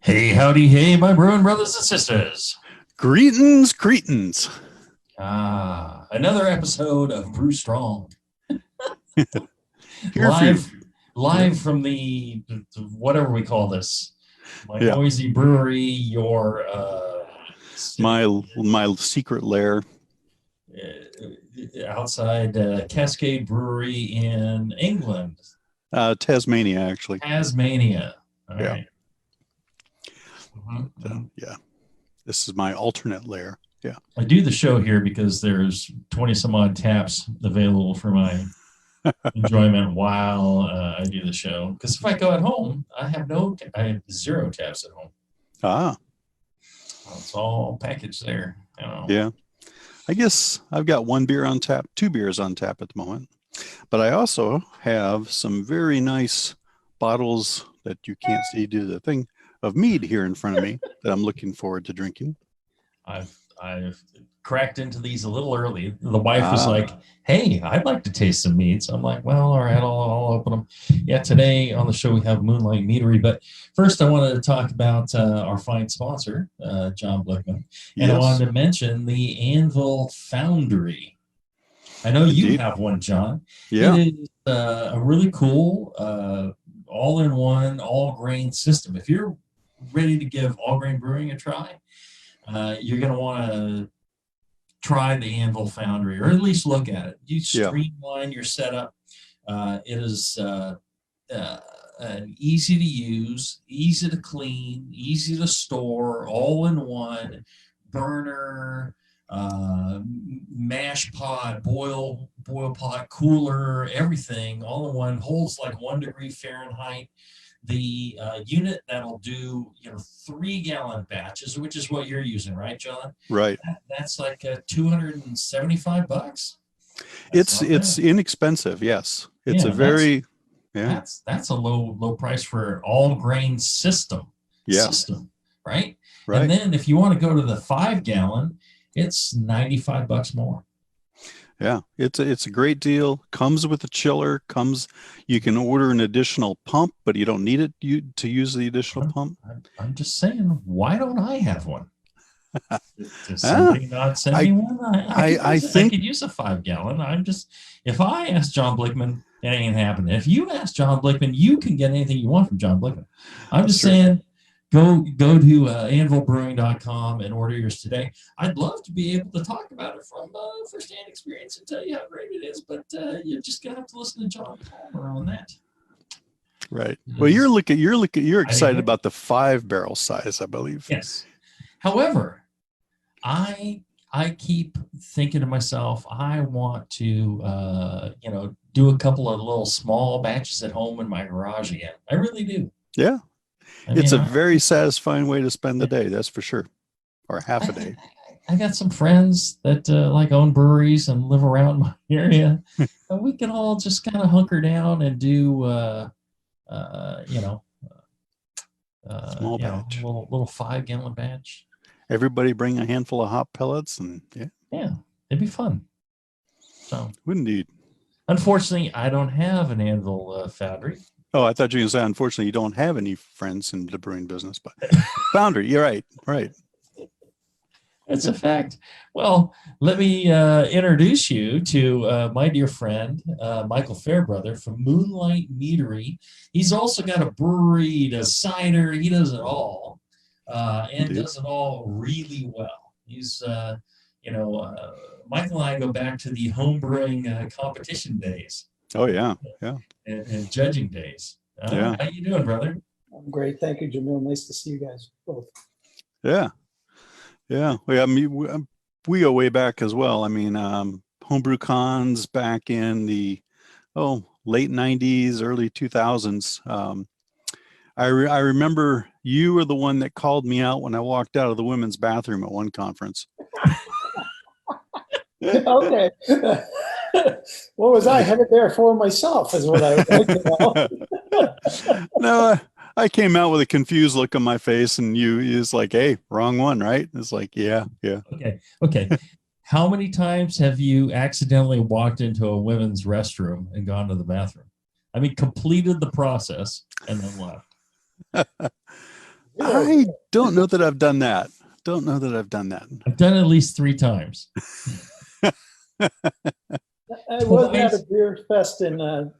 Hey, howdy, hey, my brewing brothers and sisters. Greetings, Cretans. Another episode of Brew Strong. Here for you. live from the whatever we call this, my Yeah. noisy brewery, your My secret lair. outside Cascade Brewery in England, Tasmania, actually. Tasmania. All Yeah. right. Mhm. Yeah. This is my alternate lair. Yeah. I do the show here because there's 20 some odd taps available for my enjoyment while I do the show. Because if I go at home, I have zero taps at home. Ah. It's all packaged there. Yeah. I guess I've got one beer on tap, two beers on tap at the moment. But I also have some very nice bottles that you can't see do the thing of mead here in front of me that I'm looking forward to drinking. I've cracked into these a little early. The wife was like, "Hey, I'd like to taste some meads." I'm like, "Well, all right, I'll open them." Yeah, today on the show we have Moonlight Meadery, but first I wanted to talk about our fine sponsor, John Blickman, and I wanted to mention the Anvil Foundry. I know you have one, John. Yeah. It is a really cool all-in-one, all-grain system. If you're ready to give all-grain brewing a try, you're going to want to try the Anvil Foundry, or at least look at it. You streamline your setup. It is easy to use, easy to clean, easy to store, all in one burner, mash pot, boil pot, cooler, everything all in one. Holds like 1 degree Fahrenheit. The unit that'll do 3-gallon batches, which is what you're using, right, John? Right. That's like $275. It's inexpensive. Yes. It's that's a low price for all grain system. Yeah. Right. Right. And then if you want to go to the 5-gallon, it's $95 more. Yeah, it's a great deal. Comes with a chiller. You can order an additional pump, but you don't need it to use the additional pump. I'm just saying, why don't I have one? Does somebody not send me one? I could use a 5-gallon. If I ask John Blickman, it ain't happening. If you ask John Blickman, you can get anything you want from John Blickman. I'm just saying, go to anvilbrewing.com and order yours today. I'd love to be able to talk about it from firsthand experience and tell you how great it is, but you're just gonna have to listen to John Palmer on that. Right. Well, you're excited about the 5-barrel size, I believe. Yes. However, I keep thinking to myself, I want to do a couple of little small batches at home in my garage again. I really do. Yeah. It's a very satisfying way to spend the day, that's for sure, or half a day. I got some friends that own breweries and live around my area, and we can all just kind of hunker down and do, small batch, little 5-gallon batch. Everybody bring a handful of hot pellets, and it'd be fun. So, indeed. Unfortunately, I don't have an Anvil Foundry. Oh, I thought you were going to say, unfortunately, you don't have any friends in the brewing business, but Foundry, you're right. Right. It's a fact. Well, let me introduce you to my dear friend, Michael Fairbrother from Moonlight Meadery. He's also got a brewery, he does cider, he does it all, and does it all really well. He's, Michael and I go back to the homebrewing competition days. Oh, yeah. Yeah. And judging days. How you doing, brother? I'm great. Thank you, Jamil. Nice to see you guys both. Yeah. Yeah. Well, I mean, we go way back as well. I mean, homebrew cons back in the, late 90s, early 2000s. I remember you were the one that called me out when I walked out of the women's bathroom at one conference. Okay. What was I headed there for myself is what I would like to know. No, I came out with a confused look on my face, and you is like, "Hey, wrong one, right?" It's like, yeah. Okay. How many times have you accidentally walked into a women's restroom and gone to the bathroom? I mean, completed the process and then left. I don't know that I've done that. I've done it at least 3 times. I was at a beer fest in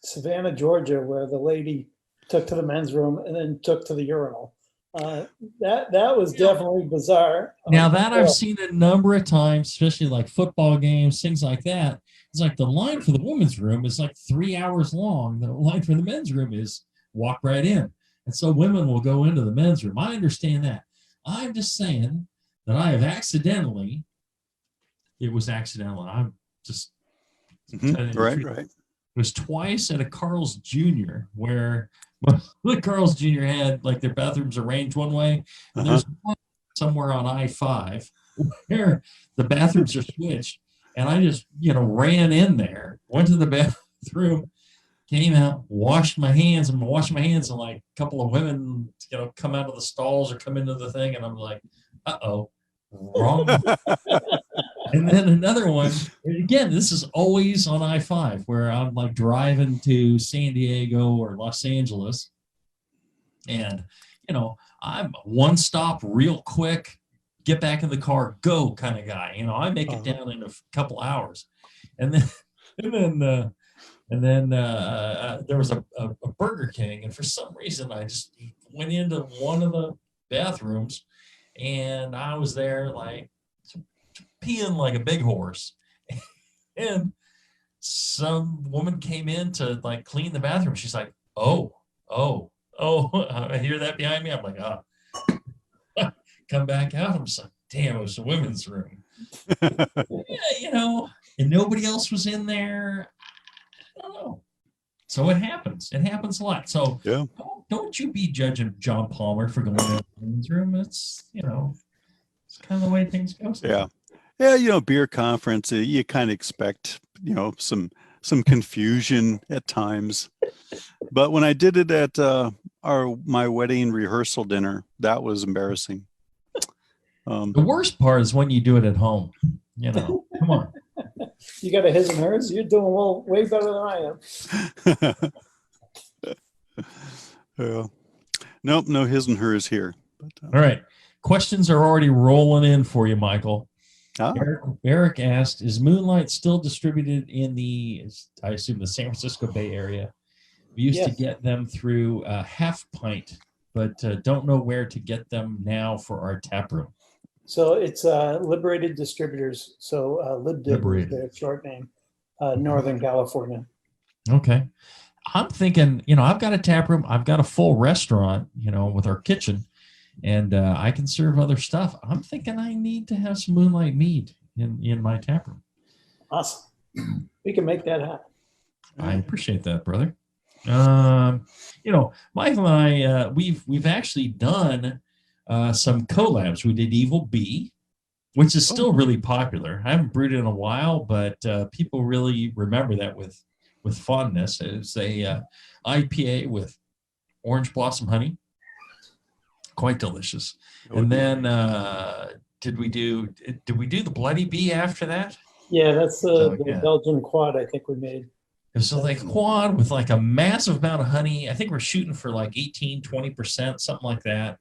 Savannah, Georgia, where the lady took to the men's room and then took to the urinal. That was definitely bizarre. Now that I've seen a number of times, especially like football games, things like that. It's like the line for the women's room is like 3 hours long. The line for the men's room is walk right in. And so women will go into the men's room. I understand that. I'm just saying that I have accidentally, it was accidental. I'm just right. It was twice at a Carl's Jr. where the Carl's Jr. had like their bathrooms arranged one way, and there's one somewhere on I-5 where the bathrooms are switched, and I just ran in there, went to the bathroom, came out, washed my hands, and like a couple of women come out of the stalls or come into the thing, and I'm like, wrong. And then another one, again, this is always on I-5 where I'm like driving to San Diego or Los Angeles. And, I'm one stop real quick, get back in the car, go kind of guy. I make it down in a couple hours. And then there was a Burger King. And for some reason, I just went into one of the bathrooms and I was there like peeing like a big horse. And some woman came in to like clean the bathroom. She's like, oh, I hear that behind me. I'm like, come back out. I'm just like, damn, it was the women's room. Yeah, and nobody else was in there. I don't know. So it happens. It happens a lot. So don't you be judging John Palmer for going to the women's room. It's, it's kind of the way things go. Yeah, beer conference, you kind of expect, some confusion at times. But when I did it at my wedding rehearsal dinner, that was embarrassing. The worst part is when you do it at home. Come on. You got a his and hers? You're doing way better than I am. Yeah. Nope, no his and hers here. But, all right. Questions are already rolling in for you, Michael. Eric asked, is Moonlight still distributed in I assume, the San Francisco Bay Area? We used to get them through Half Pint, but don't know where to get them now for our tap room. So it's Liberated Distributors. So LibDib is their short name, Northern California. Okay. I'm thinking, I've got a tap room. I've got a full restaurant, with our kitchen. And I can serve other stuff. I'm thinking I need to have some Moonlight Mead in my tap room. Awesome. We can make that happen. I appreciate that, brother. Michael and I, we've actually done some collabs. We did Evil Bee, which is still really popular. I haven't brewed it in a while, but people really remember that with fondness. It's a IPA with orange blossom honey. Quite delicious. And then did we do the Bloody Bee after that? Yeah, that's the Belgian quad I think we made. It's like quad with like a massive amount of honey. I think we're shooting for like 18-20%, something like that.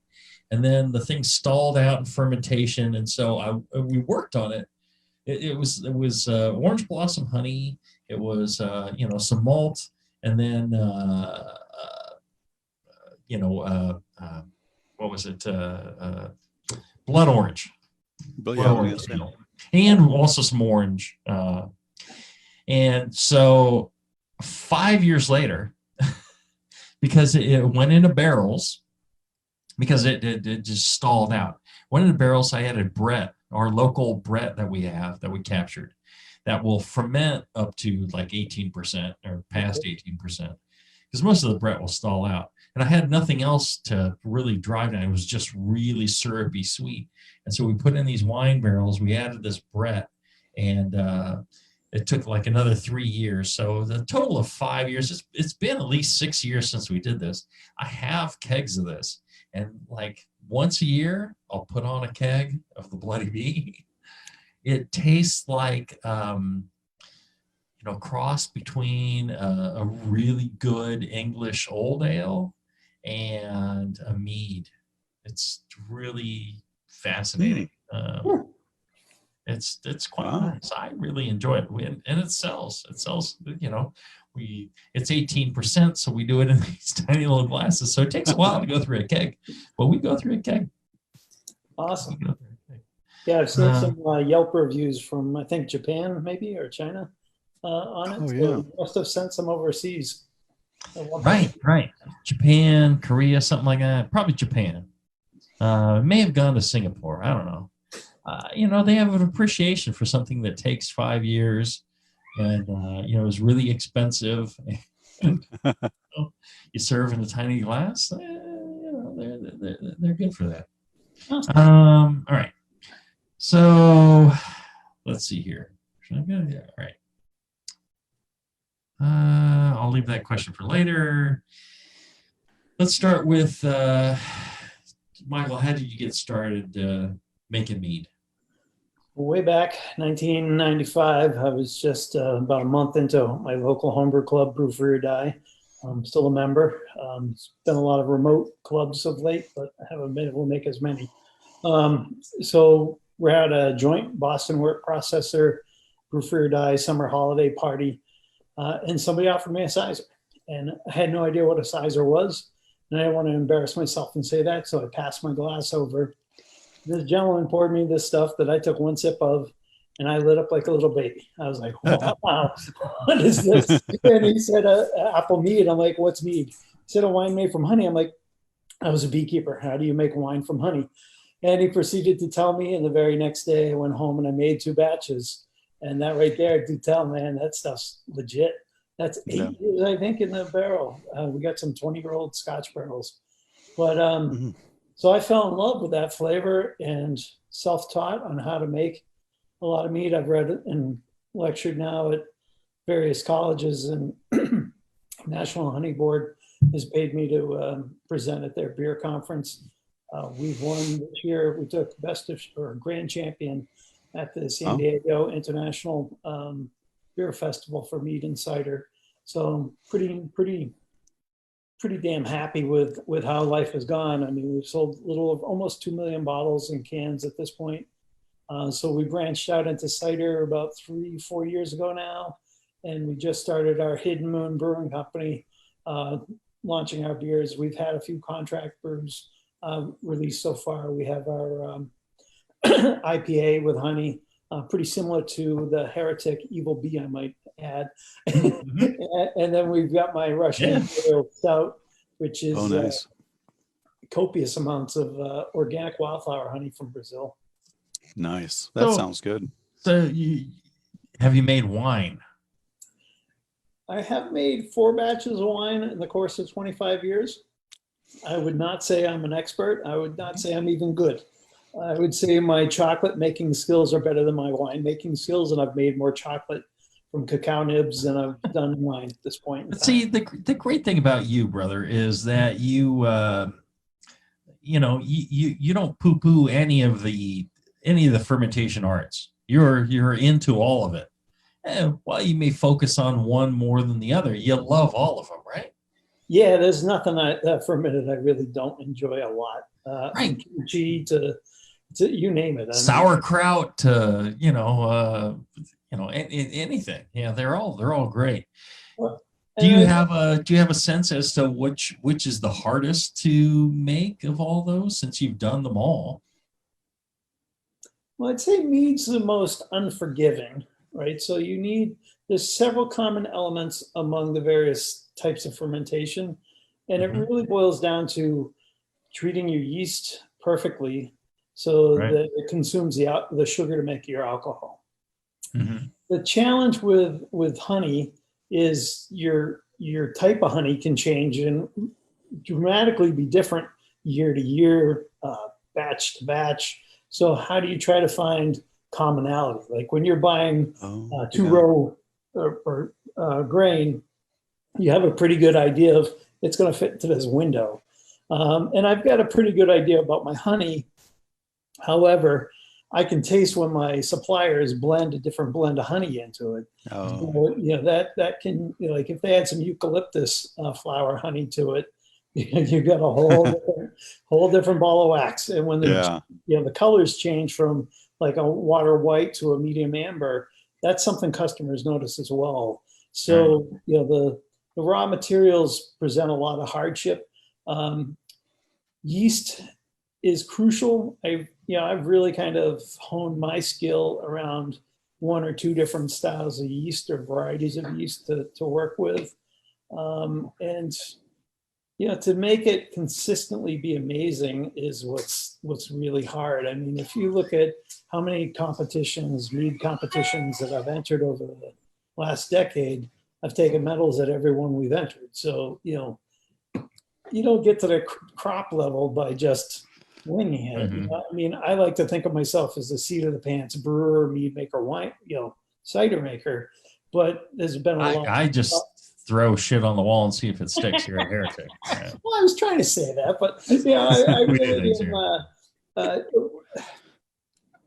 And then the thing stalled out in fermentation, and so we worked on it. It was orange blossom honey. It was some malt, and then what was it? Blood orange. And also some orange. And so 5 years later, because it went into barrels, because it just stalled out. Went into barrels, I added Brett, our local Brett that we captured, that will ferment up to like 18% or past 18%. Because most of the Brett will stall out. And I had nothing else to really drive down. It was just really syrupy sweet. And so we put in these wine barrels. We added this Brett, and it took like another 3 years. So the total of 5 years, it's been at least 6 years since we did this. I have kegs of this. And like once a year, I'll put on a keg of the Bloody Bee. It tastes like, cross between a really good English old ale and a mead. It's really fascinating. It's quite nice. I really enjoy it, and it sells. It sells. It's 18%, so we do it in these tiny little glasses. So it takes a while to go through a keg, but we go through a keg. Awesome. Yeah, I've seen some Yelp reviews from, I think, Japan maybe, or China on it. Oh, so yeah. you must have sent some overseas. Right. Japan, Korea, something like that. Probably Japan. May have gone to Singapore. I don't know. They have an appreciation for something that takes 5 years and, is really expensive. And, you serve in a tiny glass. They're good for that. All right. So let's see here. Should I go? Yeah. All right. I'll leave that question for later. Let's start with Michael. How did you get started making mead? Way back 1995, I was just about a month into my local homebrew club, Brew for Your Die. I'm still a member. It's been a lot of remote clubs of late, but I haven't been able to make as many. So we're at a joint Boston work processor, Brew for Your Die summer holiday party, and somebody offered me a sizer. And I had no idea what a sizer was, and I didn't want to embarrass myself and say that, so I passed my glass over. This gentleman poured me this stuff that I took one sip of, and I lit up like a little baby. I was like, wow, what is this? And he said, apple mead. I'm like, what's mead? He said, a wine made from honey. I'm like, I was a beekeeper. How do you make wine from honey? And he proceeded to tell me, and the very next day I went home and I made 2 batches. And that right there, do tell, man, that stuff's legit. That's 8 years, I think, in the barrel. We got some 20-year-old Scotch barrels. But so I fell in love with that flavor and self-taught on how to make a lot of mead. I've read and lectured now at various colleges, and National Honey Board has paid me to present at their beer conference. We've won this year. We took grand champion at the San Diego International Beer Festival for mead and cider. So pretty damn happy with how life has gone. I mean, we've sold almost 2 million bottles and cans at this point. So we branched out into cider about 3-4 years ago now, and we just started our Hidden Moon Brewing Company, launching our beers. We've had a few contract brews released so far. We have our IPA with honey, pretty similar to the Heretic Evil Bee, I might add. And then we've got my Russian Imperial Stout, which is nice. Copious amounts of organic wildflower honey from Brazil. Nice. That sounds good. So have you made wine? I have made 4 batches of wine in the course of 25 years. I would not say I'm an expert. I would not say I'm even good. I would say my chocolate making skills are better than my wine making skills, and I've made more chocolate from cacao nibs than I've done wine at this point. See, the great thing about you, brother, is that you don't poo-poo any of the fermentation arts. You're into all of it. And while you may focus on one more than the other, you love all of them, right? Yeah, there's nothing that fermented I really don't enjoy a lot. Right. Kimchi to you name it. Sauerkraut to anything. Yeah, they're all great. Well, do you have a sense as to which is the hardest to make of all those, since you've done them all? Well, I'd say mead's the most unforgiving, right? So there's several common elements among the various types of fermentation, and it really boils down to treating your yeast perfectly so that it consumes the sugar to make your alcohol. The challenge with honey is your type of honey can change and dramatically be different year to year, batch to batch. So how do you try to find commonality? Like when you're buying 2-row or grain, you have a pretty good idea of it's going to fit into this window. And I've got a pretty good idea about my honey. However, I can taste when my suppliers blend a different blend of honey into it. So, that can, like if they add some eucalyptus flower honey to it, you've got a whole different ball of wax. And when the colors change from like a water white to a medium amber, that's something customers notice as well. So, the raw materials present a lot of hardship. Yeast is crucial. I've really kind of honed my skill around one or two different styles of yeast or varieties of yeast to work with. And to make it consistently be amazing is what's really hard. I mean, if you look at how many competitions, mead competitions that I've entered over the last decade, I've taken medals at every one we've entered. So, you don't get to the crop level by just winging it. Mm-hmm. I mean, I like to think of myself as the seat of the pants brewer, mead maker, wine, cider maker. But there's been a lot. I just throw shit on the wall and see if it sticks. You're a heretic. Yeah. Well, I was trying to say that, but I really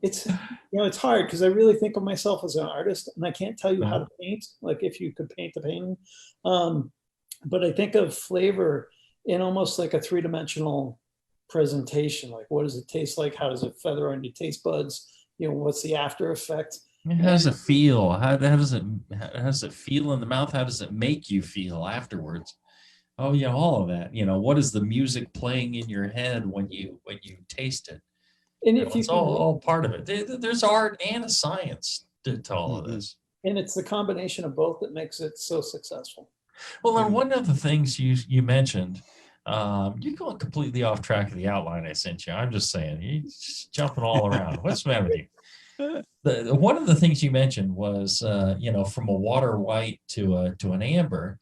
it's it's hard because I really think of myself as an artist, and I can't tell you how to paint. Like if you could paint the painting, but I think of flavor in almost like a three-dimensional presentation. Like, what does it taste like? How does it feather on your taste buds? What's the after effect? How does it feel? How does it feel in the mouth? How does it make you feel afterwards? Oh yeah, all of that. What is the music playing in your head when you taste it? And if it's all part of it. There's art and a science to all of this. And it's the combination of both that makes it so successful. Well, and one of the things you mentioned, you're going completely off track of the outline I sent you. I'm just saying, you're just jumping all around. What's the matter with you? One of the things you mentioned was, from a water white to an amber.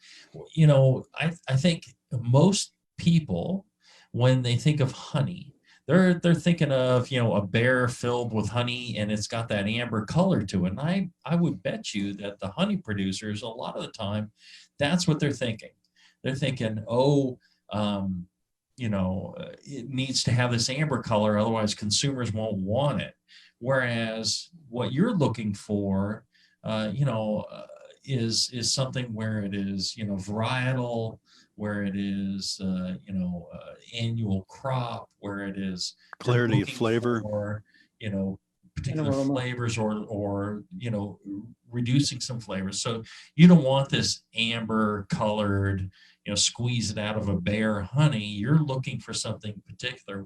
I think most people, when they think of honey, they're thinking of a bear filled with honey and it's got that amber color to it. And I would bet you that the honey producers, a lot of the time, that's what they're thinking. They're thinking, it needs to have this amber color, otherwise consumers won't want it. Whereas what you're looking for, is something where it is, varietal, where it is, annual crop, where it is clarity of flavor, or, particular flavors, or reducing some flavors. So you don't want this amber colored, squeeze it out of a bare honey. You're looking for something particular.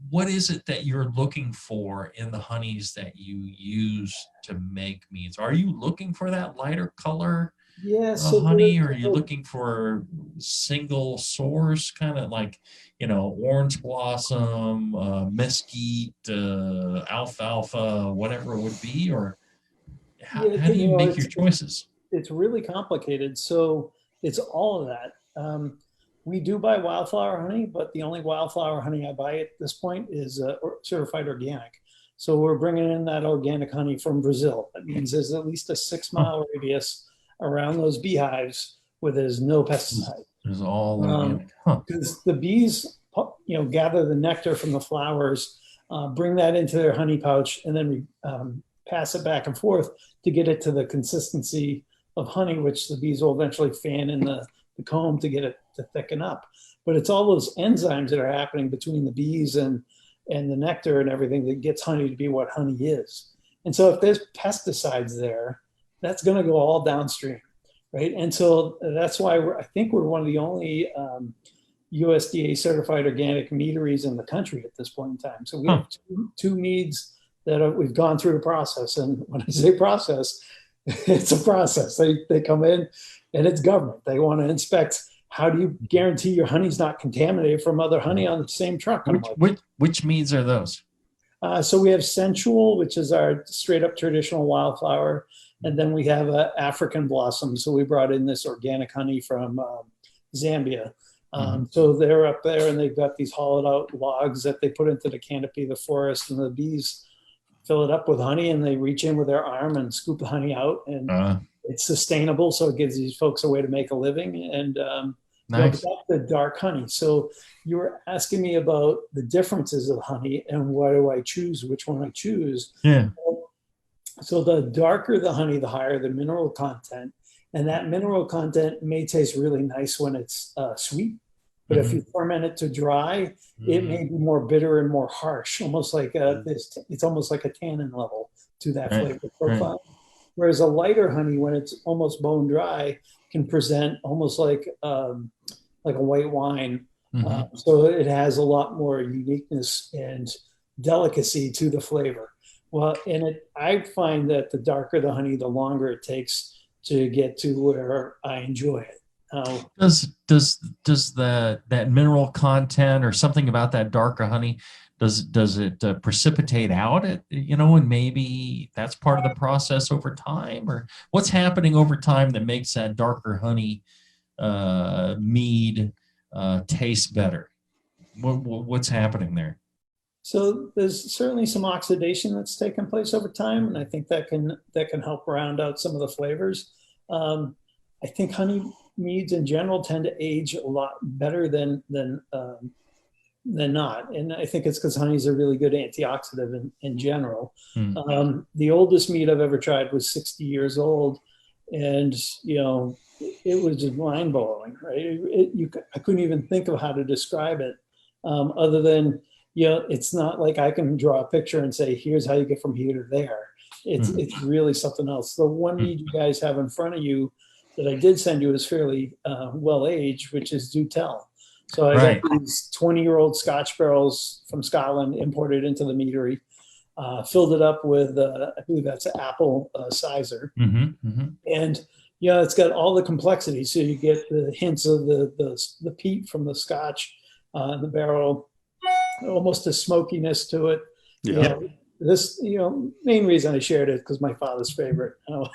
What is it that you're looking for in the honeys that you use to make meads? Are you looking for that lighter color honey, or are you looking for single source, kind of like, orange blossom, mesquite, alfalfa, whatever it would be? Or how do you make your choices? It's really complicated. So it's all of that. We do buy wildflower honey, but the only wildflower honey I buy at this point is certified organic. So we're bringing in that organic honey from Brazil. That means there's at least a 6-mile radius around those beehives where there's no pesticide. There's all organic. Because the bees, gather the nectar from the flowers, bring that into their honey pouch, and then we pass it back and forth to get it to the consistency of honey, which the bees will eventually fan in the comb to get it to thicken up. But it's all those enzymes that are happening between the bees and the nectar and everything that gets honey to be what honey is. And so if there's pesticides there, that's going to go all downstream, right? And so that's why I think we're one of the only USDA certified organic meaderies in the country at this point in time. So we have two meads that we've gone through the process. And when I say process, it's a process. They come in and it's government. They want to inspect, how do you guarantee your honey's not contaminated from other honey on the same truck? Which meads are those? So we have Sensual, which is our straight up traditional wildflower. And then we have African Blossom. So we brought in this organic honey from Zambia. So they're up there and they've got these hollowed out logs that they put into the canopy of the forest, and the bees fill it up with honey and they reach in with their arm and scoop the honey out. And it's sustainable. So it gives these folks a way to make a living. And nice. That's the dark honey. So you were asking me about the differences of honey and why do I choose which one I choose. Yeah. So the darker the honey, the higher the mineral content. And that mineral content may taste really nice when it's sweet, but if you ferment it to dry, it may be more bitter and more harsh, almost like it's almost like a tannin level to that flavor profile. Whereas a lighter honey, when it's almost bone dry, can present almost like a white wine. So it has a lot more uniqueness and delicacy to the flavor. Well, I find that the darker the honey, the longer it takes to get to where I enjoy it. Does that mineral content or something about that darker honey, does it precipitate out and maybe that's part of the process over time, or what's happening over time that makes that darker honey mead taste better? What's happening there? So there's certainly some oxidation that's taken place over time, and I think that can help round out some of the flavors. I think honey meads in general tend to age a lot better than not, and I think it's because honey is a really good antioxidant in general. The oldest mead I've ever tried was 60 years old, and it was just mind-blowing, right? I couldn't even think of how to describe it, other than it's not like I can draw a picture and say, here's how you get from here to there. It's really something else. The one mead you guys have in front of you that I did send you is fairly well aged, which is Do Tell. So I got these 20-year-old Scotch barrels from Scotland imported into the meadery, filled it up with I believe that's apple cider, and it's got all the complexity. So you get the hints of the peat from the Scotch in the barrel, almost a smokiness to it. This, main reason I shared it because my father's favorite. I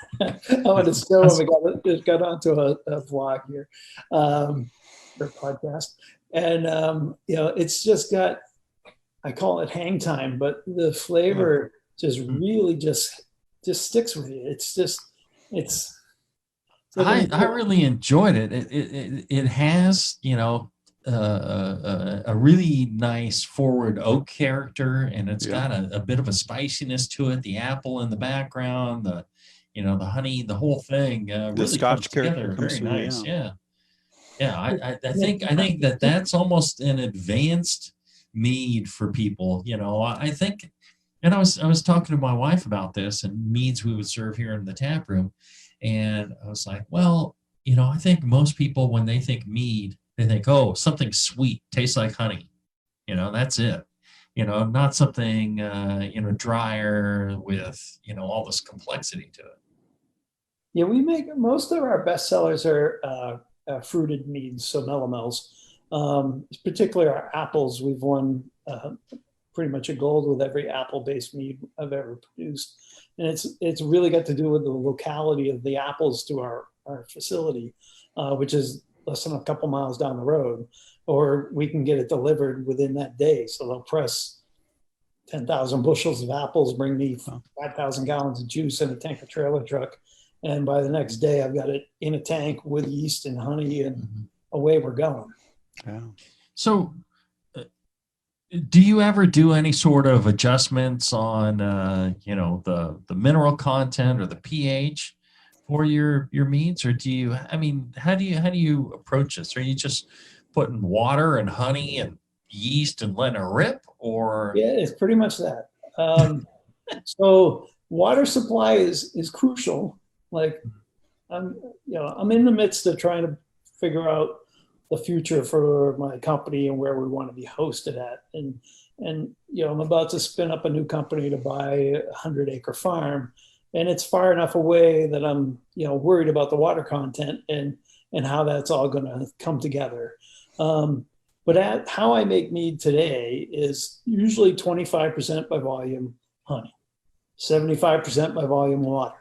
wanted to show him. It got onto a vlog here, or podcast, and it's just got, I call it hang time, but the flavor just really just sticks with you. It's. I really enjoyed it. It has a really nice forward oak character, and it's got a bit of a spiciness to it. The apple in the background, the honey, the whole thing really the Scotch comes together very nice. I think that's almost an advanced mead for people. I think, and I was talking to my wife about this and meads we would serve here in the tap room, and I was like, well, I think most people, when they think mead, they think, oh, something sweet, tastes like honey. That's it. Not something, drier with, all this complexity to it. Yeah, we make, most of our best sellers are fruited meads, so melomels. Particularly our apples, we've won pretty much a gold with every apple-based mead I've ever produced. And it's really got to do with the locality of the apples to our facility, which is less than a couple miles down the road, or we can get it delivered within that day. So they'll press 10,000 bushels of apples, bring me 5,000 gallons of juice in a tanker trailer truck. And by the next day, I've got it in a tank with yeast and honey, and away we're going. Yeah. So do you ever do any sort of adjustments on, the mineral content or the pH for your meads, or how do you approach this? Are you just putting water and honey and yeast and letting it rip, or? Yeah, it's pretty much that. So water supply is crucial. Like I'm in the midst of trying to figure out the future for my company and where we want to be hosted at. And I'm about to spin up a new company to buy a 100-acre farm. And it's far enough away that I'm, worried about the water content and how that's all going to come together. But how I make mead today is usually 25% by volume honey, 75% by volume water.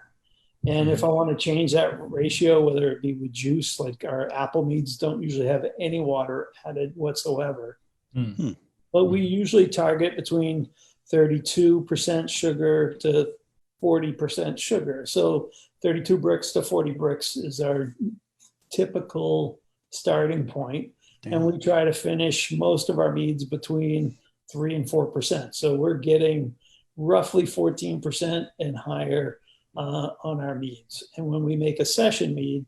And if I want to change that ratio, whether it be with juice, like our apple meads don't usually have any water added whatsoever. But we usually target between 32% sugar to 40% sugar. So 32 bricks to 40 bricks is our typical starting point. Damn. And we try to finish most of our meads between 3 and 4%. So we're getting roughly 14% and higher on our meads. And when we make a session mead,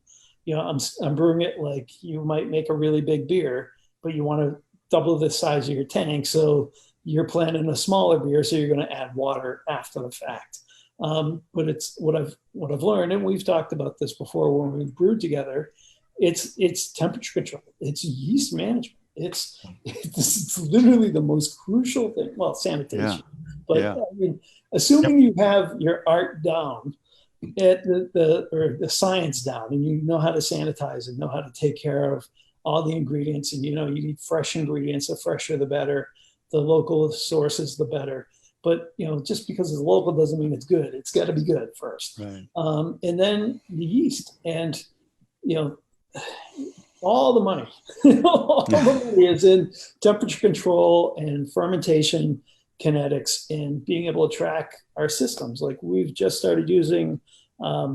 I'm brewing it like you might make a really big beer, but you want to double the size of your tank. So you're planning a smaller beer, so you're going to add water after the fact. But it's what I've learned, and we've talked about this before when we've brewed together. It's temperature control. It's yeast management. It's literally the most crucial thing. Well, sanitation, but I mean, assuming you have your art down, at the science down, and you know how to sanitize and know how to take care of all the ingredients, and you need fresh ingredients. The fresher, the better. The local sources, the better. But just because it's local doesn't mean it's good. It's got to be good first. Right. And then the yeast, and all the money, all the money is in temperature control and fermentation kinetics and being able to track our systems. Like we've just started using, I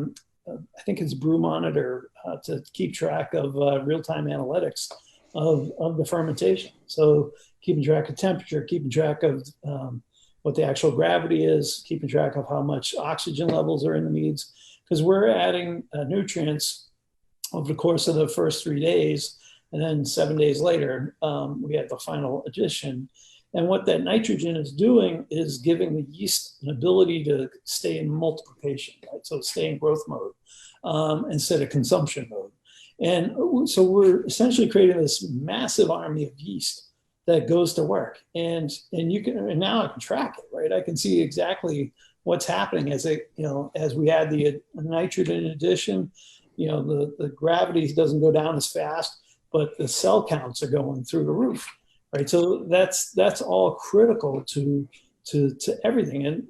think it's Brew Monitor to keep track of real-time analytics of the fermentation. So keeping track of temperature, keeping track of what the actual gravity is, keeping track of how much oxygen levels are in the meads, because we're adding nutrients over the course of the first 3 days, and then 7 days later, we had the final addition. And what that nitrogen is doing is giving the yeast an ability to stay in multiplication, right? So stay in growth mode instead of consumption mode. And so we're essentially creating this massive army of yeast that goes to work. And now I can track it, right? I can see exactly what's happening as we add the nitrogen addition. The gravity doesn't go down as fast, but the cell counts are going through the roof. Right, so that's all critical to everything, and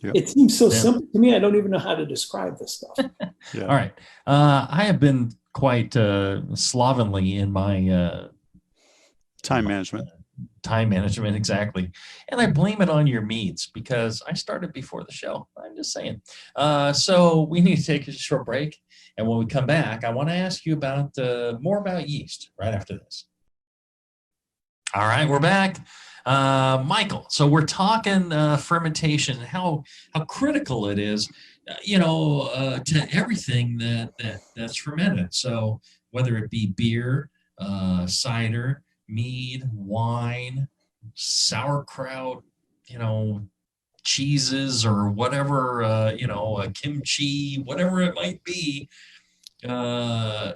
it seems so simple to me. I don't even know how to describe this stuff. All right, I have been quite slovenly in my time management. Time management, exactly, and I blame it on your meads because I started before the show. I'm just saying. So we need to take a short break, and when we come back, I want to ask you about more about yeast right after this. All right, we're back. Michael, so we're talking fermentation, how critical it is, to everything that's fermented. So whether it be beer, cider, mead, wine, sauerkraut, cheeses or whatever, kimchi, whatever it might be, the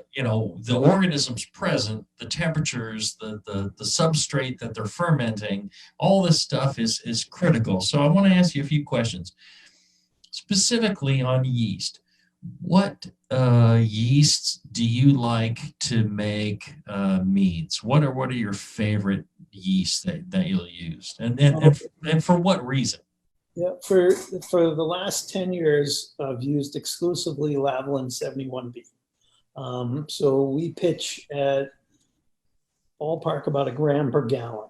organisms present, the temperatures, the substrate that they're fermenting, all this stuff is critical. So I want to ask you a few questions specifically on yeast. What yeasts do you like to make meads? What are your favorite yeasts that you'll use, and for what reason? Yeah, for the last 10 years, I've used exclusively Lavlin 71B. So we pitch at ballpark about 1 gram per gallon.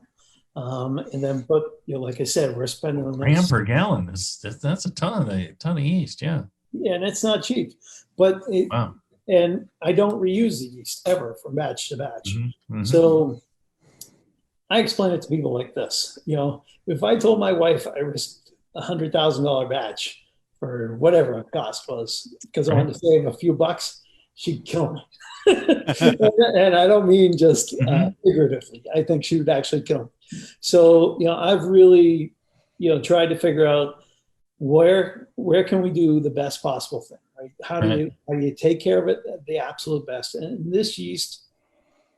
And then, but like I said, we're spending a gram per gallon. That's a ton of yeast. Yeah. Yeah, and it's not cheap, but wow. And I don't reuse the yeast ever from batch to batch. Mm-hmm. So I explain it to people like this. If I told my wife I risked $100,000 batch for whatever it cost was because I wanted to save a few bucks, she'd kill me. And I don't mean just figuratively. I think she would actually kill me. So, I've really, tried to figure out where can we do the best possible thing, right? How do you take care of it the absolute best? And this yeast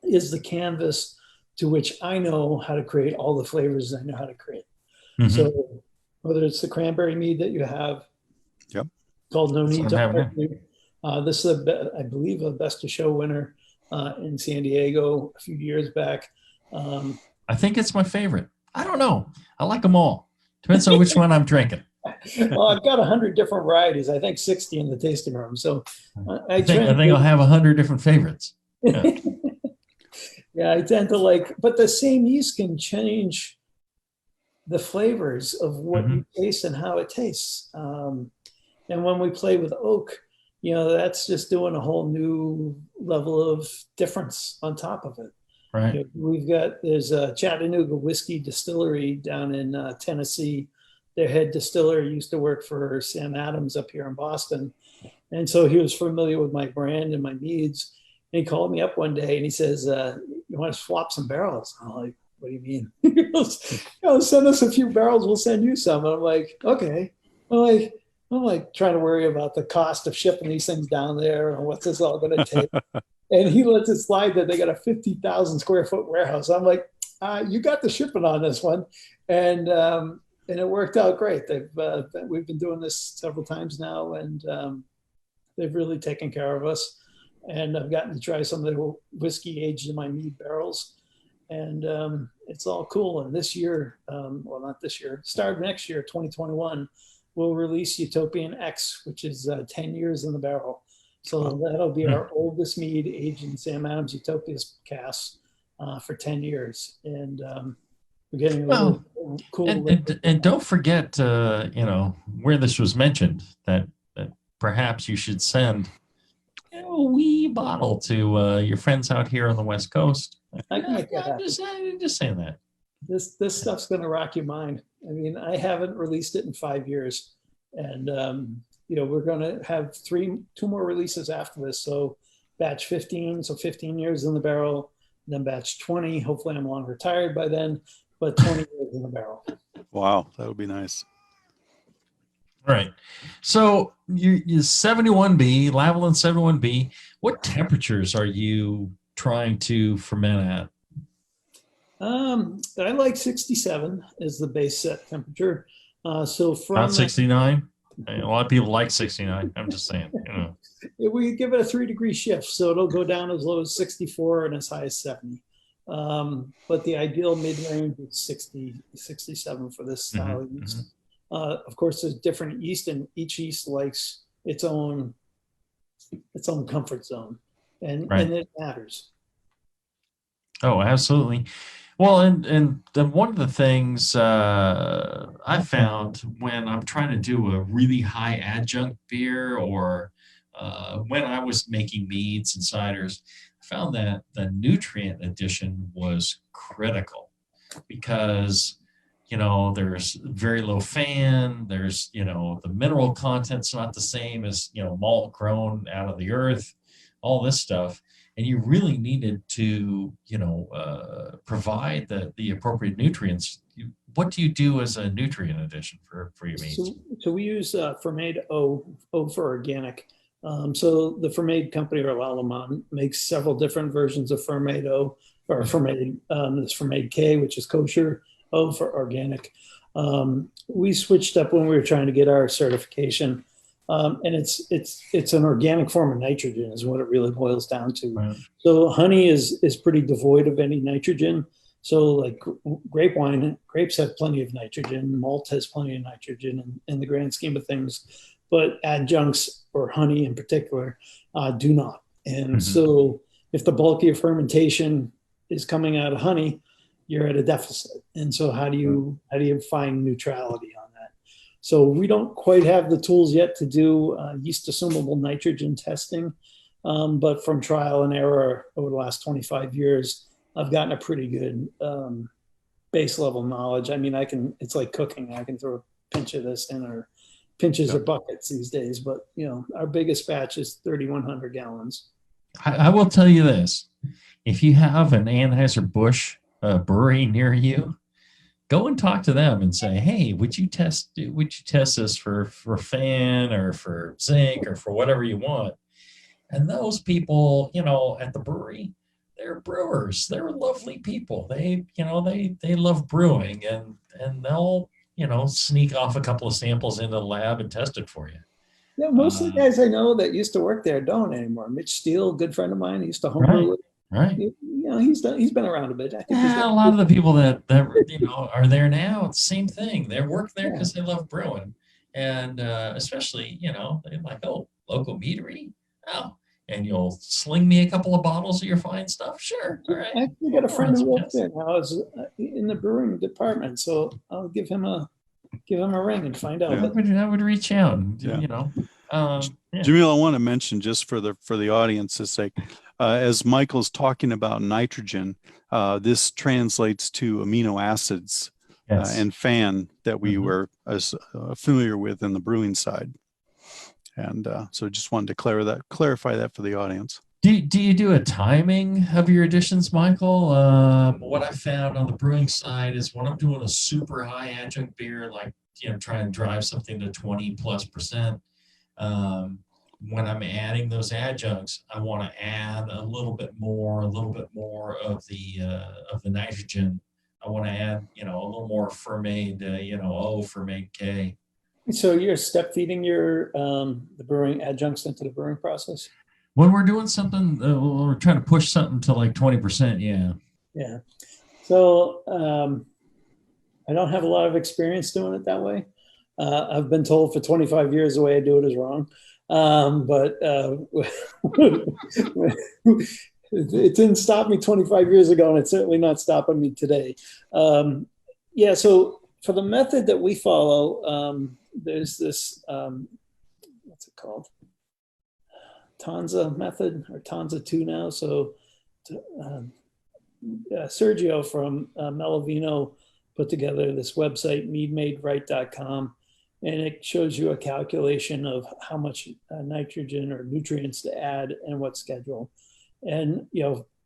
is the canvas to which I know how to create all the flavors I know how to create. Mm-hmm. So whether it's the cranberry mead that you have, called No Need to Argue. This is, I believe, a Best of Show winner in San Diego a few years back. I think it's my favorite. I don't know. I like them all. Depends on which one I'm drinking. Well, I've got 100 different varieties. I think 60 in the tasting room. So I think I'll have 100 different favorites. Yeah. Yeah, I tend to like, but the same yeast can change the flavors of what you taste and how it tastes. And when we play with oak, that's just doing a whole new level of difference on top of it. Right. There's a Chattanooga whiskey distillery down in Tennessee their head distiller, used to work for Sam Adams up here in Boston. And so he was familiar with my brand and my meads. And he called me up one day and he says, you want to swap some barrels? I'm like, what do you mean? He goes, send us a few barrels, we'll send you some. And I'm like, okay. I'm like trying to worry about the cost of shipping these things down there and what's this all going to take. And he lets it slide that they got a 50,000 square foot warehouse. I'm like, you got the shipping on this one. And it worked out great. We've been doing this several times now, and they've really taken care of us. And I've gotten to try some of the whiskey aged in my mead barrels. And it's all cool. And this year, well, not this year, start of next year, 2021, we'll release Utopian X, which is 10 years in the barrel. So that'll be our oldest mead aged in Sam Adams Utopia's casks for 10 years. And we're getting a really cool. And don't forget, where this was mentioned, that perhaps you should send a wee bottle to your friends out here on the West Coast. I'm just saying that. This stuff's going to rock your mind. I mean, I haven't released it in 5 years, and we're going to have two more releases after this. So batch 15, so 15 years in the barrel, then batch 20. Hopefully, I'm long retired by then, but 20 years in the barrel. Wow, that would be nice. All right. So you 71B, Lavalin 71B. What temperatures are you trying to ferment at? I like 67 as the base set temperature. So from not 69. A lot of people like 69. I'm just saying, we give it a 3-degree shift, so it'll go down as low as 64 and as high as 70. But the ideal mid-range is 60, 67 for this style of yeast. Of course, there's different yeast, and each yeast likes its own comfort zone, and it matters. Oh, absolutely. Well, and one of the things I found when I'm trying to do a really high adjunct beer, or when I was making meads and ciders, I found that the nutrient addition was critical, because there's very low fan, there's the mineral content's not the same as malt grown out of the earth, all this stuff. And you really needed to, provide the appropriate nutrients. What do you do as a nutrient addition for your meats? So we use Fermaid O for organic. So the Fermaid company, or Lalaman, makes several different versions of Fermaid O, or Fermaid. There's Fermaid K, which is kosher, O for organic. We switched up when we were trying to get our certification. And it's an organic form of nitrogen is what it really boils down to. Right. So honey is pretty devoid of any nitrogen. So like grapes have plenty of nitrogen. Malt has plenty of nitrogen in the grand scheme of things, but adjuncts, or honey in particular, do not. And so if the bulk of your fermentation is coming out of honey, you're at a deficit. And so how do you find neutrality on that? So we don't quite have the tools yet to do yeast assumable nitrogen testing, but from trial and error over the last 25 years, I've gotten a pretty good base level knowledge. I mean, it's like cooking. I can throw a pinch of this in, or pinches or buckets these days, but our biggest batch is 3,100 gallons. I will tell you this: if you have an Anheuser-Busch brewery near you, go and talk to them and say, hey, would you test this for fan or for zinc or for whatever you want? And those people, at the brewery, they're brewers. They're lovely people. They love brewing, and they'll, sneak off a couple of samples into the lab and test it for you. Yeah, most of the guys I know that used to work there don't anymore. Mitch Steele, good friend of mine, he used to homebrew with. Right. He's been around a bit. I think a lot of the people that are there now, it's the same thing. They work there because they love brewing, and especially they like, oh, local meadery, and you'll sling me a couple of bottles of your fine stuff. Sure, all right. I actually got a friend who works there now, is in the brewing department, so I'll give him a ring and find out. I would reach out. Jamil, I want to mention, just for the audience's sake, as Michael's talking about nitrogen, this translates to amino acids and fan that we were as familiar with in the brewing side. And so just wanted to clarify that for the audience. Do you do a timing of your additions, Michael? What I found on the brewing side is when I'm doing a super high adjunct beer, like, try and drive something to 20+%. When I'm adding those adjuncts, I want to add a little bit more of the nitrogen. I want to add, a little more fermade, fermade K. So you're step feeding your the brewing adjuncts into the brewing process? When we're doing something, we're trying to push something to like 20%. Yeah. Yeah. So I don't have a lot of experience doing it that way. I've been told for 25 years the way I do it is wrong. But it didn't stop me 25 years ago, and it's certainly not stopping me today. So for the method that we follow, there's this, what's it called? Tanza Method, or Tanza 2 now. So Sergio from Melavino put together this website, meadmaderight.com, and it shows you a calculation of how much nitrogen or nutrients to add and what schedule. And,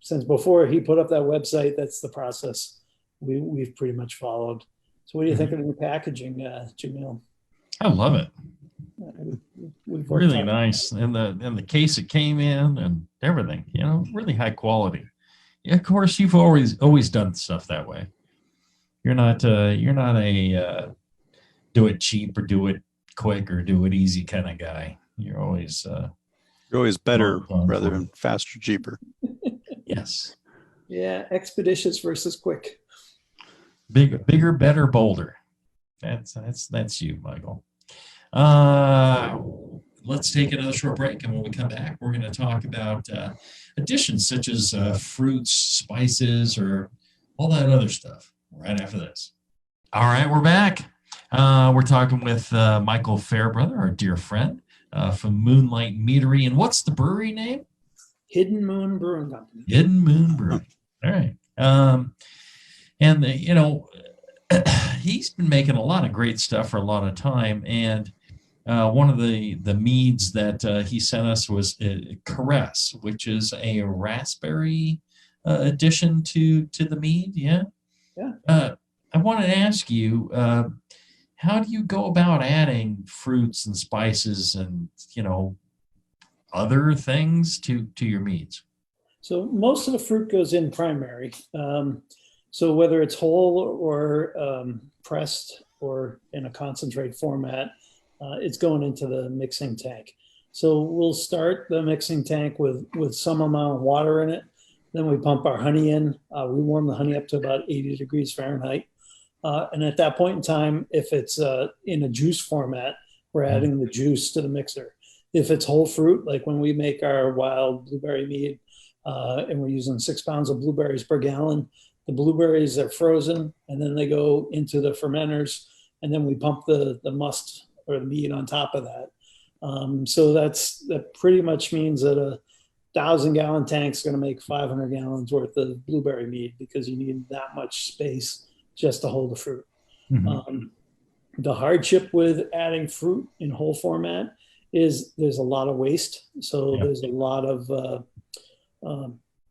since before he put up that website, that's the process we've pretty much followed. So what do you think of the packaging, Jamil? I love it. Really nice. And the case it came in and everything, really high quality. Yeah, of course, you've always done stuff that way. You're not a do it cheap or do it quick or do it easy kind of guy. You're always better rather than faster, cheaper. Yes. Yeah, expeditious versus quick. Bigger, better, bolder. That's you, Michael. Let's take another short break, and when we come back, we're going to talk about additions such as fruits, spices, or all that other stuff right after this. All right, we're back. We're talking with Michael Fairbrother, our dear friend from Moonlight Meadery. And what's the brewery name? Hidden Moon Brewing Company. Hidden Moon Brewing. All right. He's been making a lot of great stuff for a lot of time. And one of the meads that he sent us was Caress, which is a raspberry addition to the mead. Yeah. Yeah. I wanted to ask you, how do you go about adding fruits and spices and, other things to your meads? So most of the fruit goes in primary. So whether it's whole or pressed or in a concentrate format, it's going into the mixing tank. So we'll start the mixing tank with some amount of water in it. Then we pump our honey in. We warm the honey up to about 80 degrees Fahrenheit. And at that point in time, if it's in a juice format, we're adding the juice to the mixer. If it's whole fruit, like when we make our wild blueberry mead, and we're using 6 pounds of blueberries per gallon, the blueberries are frozen, and then they go into the fermenters, and then we pump the must or the mead on top of that. So that pretty much means that a 1,000-gallon tank is going to make 500 gallons worth of blueberry mead, because you need that much space just to hold the fruit. Mm-hmm. The hardship with adding fruit in whole format is there's a lot of waste. So there's a lot of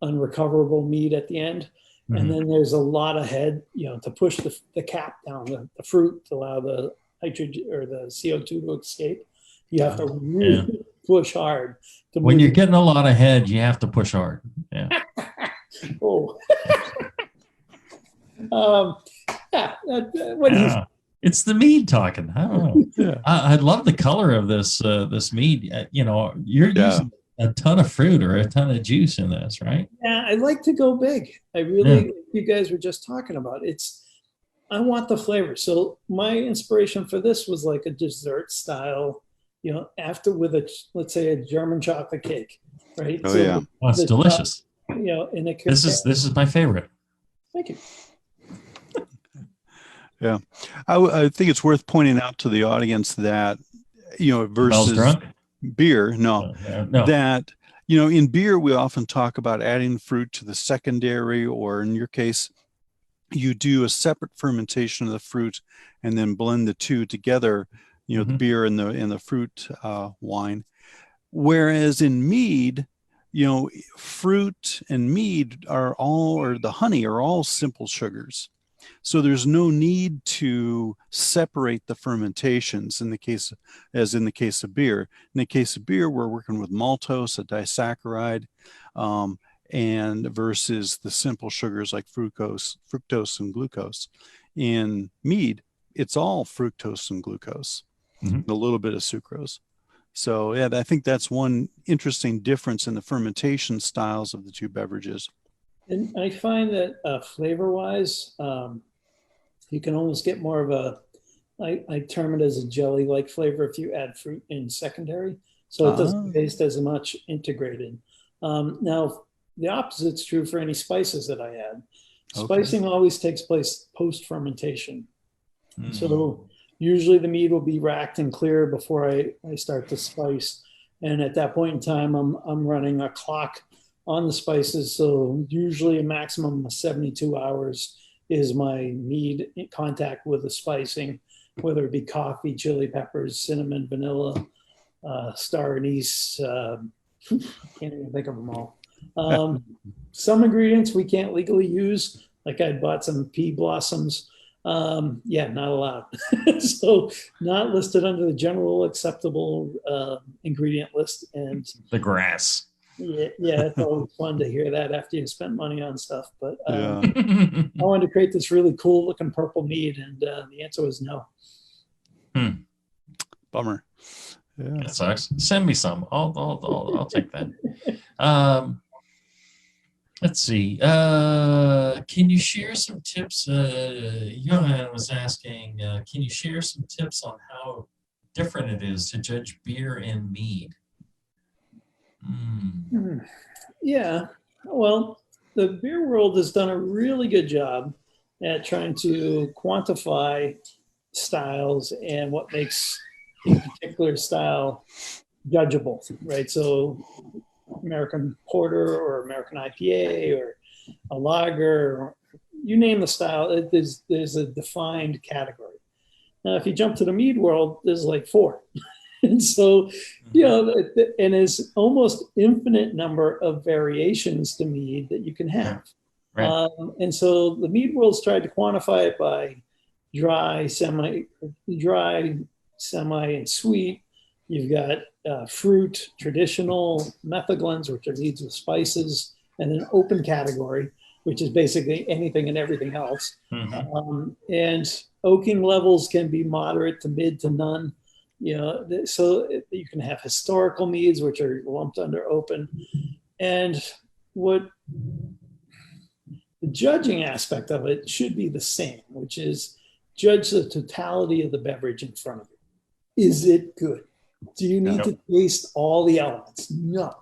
unrecoverable mead at the end. Mm-hmm. And then there's a lot of head, to push the cap down, the fruit, to allow the nitrogen or the CO2 to escape. You have to really push hard. When you're getting a lot of head, you have to push hard. Yeah. Oh. What do you? It's the mead talking. I don't know. I love the color of this mead. You're using a ton of fruit or a ton of juice in this, right? Yeah, I like to go big. I really, you guys were just talking about I want the flavor. So my inspiration for this was like a dessert style, after with let's say a German chocolate cake, right? Oh, yeah. Oh, it's delicious. And it this is my favorite. Thank you. Yeah, I think it's worth pointing out to the audience that, versus beer, that, in beer, we often talk about adding fruit to the secondary, or in your case, you do a separate fermentation of the fruit and then blend the two together, the beer and the fruit wine. Whereas in mead, fruit and mead or the honey are all simple sugars. So there's no need to separate the fermentations as in the case of beer. In the case of beer, we're working with maltose, a disaccharide, and versus the simple sugars like fructose and glucose. In mead, it's all fructose and glucose, a little bit of sucrose. So yeah, I think that's one interesting difference in the fermentation styles of the two beverages. And I find that flavor-wise, you can almost get more of I term it as a jelly-like flavor if you add fruit in secondary. So it doesn't taste as much integrated. Now, the opposite's true for any spices that I add. Spicing always takes place post-fermentation. So usually the mead will be racked and clear before I start to spice. And at that point in time, I'm running a clock on the spices. So usually a maximum of 72 hours is my mead in contact with the spicing, whether it be coffee, chili peppers, cinnamon, vanilla, star anise. Can't even think of them all. Some ingredients we can't legally use. Like I bought some pea blossoms. Not allowed. So not listed under the general acceptable ingredient list. And the grass. Yeah, it's always fun to hear that after you spent money on stuff. But I wanted to create this really cool looking purple mead, and the answer was no. Bummer. Yeah, that sucks. Send me some. I'll take that. Let's see. Can you share some tips? Johan was asking, can you share some tips on how different it is to judge beer and mead? Yeah. Well, the beer world has done a really good job at trying to quantify styles and what makes a particular style judgeable, right? So American Porter or American IPA or a lager, you name the style, there's a defined category. Now, if you jump to the mead world, there's like 4. And so, and there's almost infinite number of variations to mead that you can have. Right. And so the mead world's tried to quantify it by dry, semi, and sweet. You've got fruit, traditional, methaglens, which are meads with spices, and an open category, which is basically anything and everything else. And oaking levels can be moderate to mid to none. So you can have historical meads, which are lumped under open. And what the judging aspect of it should be the same, which is judge the totality of the beverage in front of you. Is it good? Do you need to taste all the elements? No.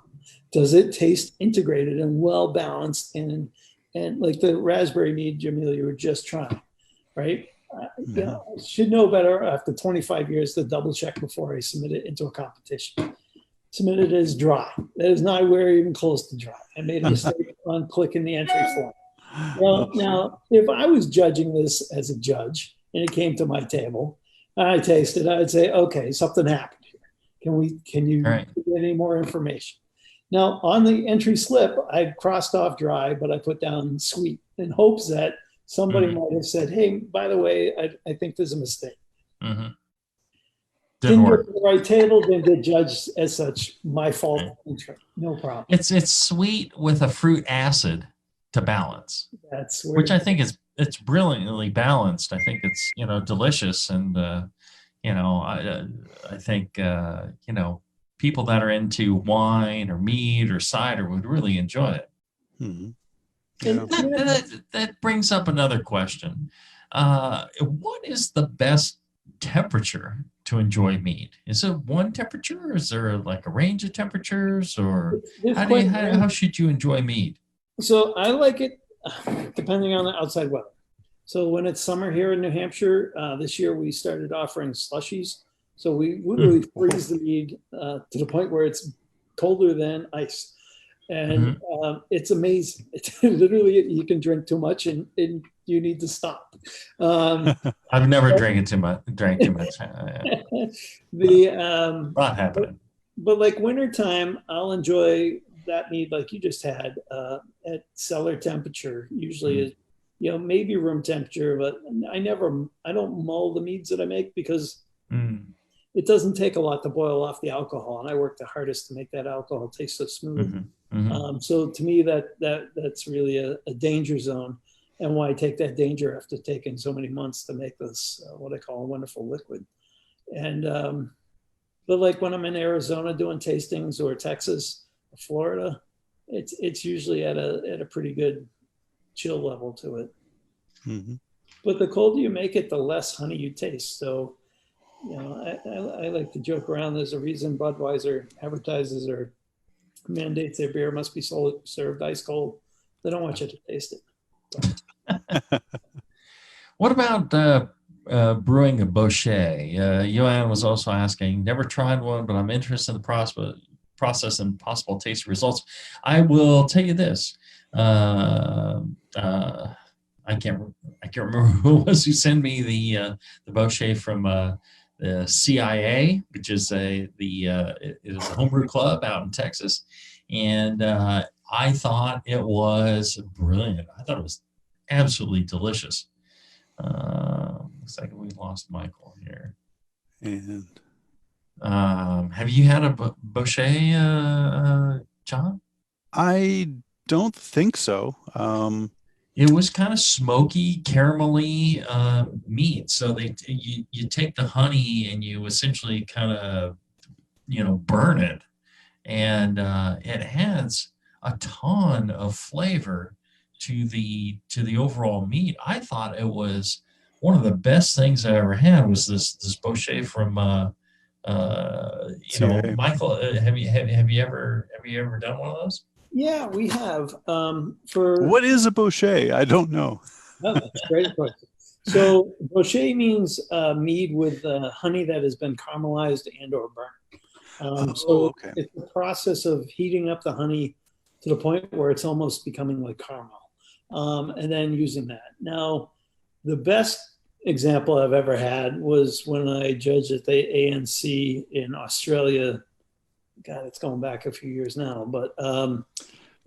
Does it taste integrated and well balanced and like the raspberry mead, Jamil, you were just trying, right? I should know better after 25 years to double check before I submit it into a competition. Submit it as dry. That is not where even close to dry. I made a mistake on clicking the entry form. Well, now, if I was judging this as a judge and it came to my table, and I tasted, I'd say, okay, something happened here. Can you get any more information? Now, on the entry slip, I crossed off dry, but I put down sweet in hopes that somebody might have said, hey, by the way, I think there's a mistake. Didn't get to the right table, didn't get judged as such. My fault. No problem. It's sweet with a fruit acid to balance. That's which I think it's brilliantly balanced. I think it's delicious, and I think people that are into wine or mead or cider would really enjoy it. That brings up another question. What is the best temperature to enjoy mead? Is it one temperature, or is there like a range of temperatures, or how should you enjoy mead? So I like it depending on the outside weather. So when it's summer here in New Hampshire, this year we started offering slushies. So we literally freeze the mead to the point where it's colder than ice. And it's amazing. It's literally, you can drink too much and you need to stop. I've never drank too much. Not happening. But like wintertime, I'll enjoy that mead like you just had at cellar temperature. Usually is, maybe room temperature, but I don't mull the meads that I make because it doesn't take a lot to boil off the alcohol. And I work the hardest to make that alcohol taste so smooth. So to me, that's really a danger zone, and why I take that danger after taking so many months to make this, what I call a wonderful liquid. And, but like when I'm in Arizona doing tastings, or Texas, or Florida, it's usually at a pretty good chill level to it. But the colder you make it, the less honey you taste. So, I like to joke around. There's a reason Budweiser advertises or mandates their beer must be served ice cold. They don't want you to taste it. What about brewing a Bochet? Joanne was also asking, never tried one, but I'm interested in the process and possible taste results. I will tell you this. I can't remember who it was who sent me the Bochet from the CIA, which is it is a homebrew club out in Texas, and I thought it was brilliant. I thought it was absolutely delicious. Looks like we lost Michael here. And have you had a Bochet, John? I don't think so. It was kind of smoky, caramelly mead. So you take the honey and you essentially kind of burn it, and it adds a ton of flavor to the overall mead. I thought it was one of the best things I ever had. Was this Bochet from Michael? Have you ever done one of those? Yeah, we have. What is a Bochet? I don't know. Oh, that's a great question. So Bochet means mead with honey that has been caramelized and or burnt. Okay. It's the process of heating up the honey to the point where it's almost becoming like caramel, and then using that. Now, the best example I've ever had was when I judged at the ANC in Australia. God, it's going back a few years now, but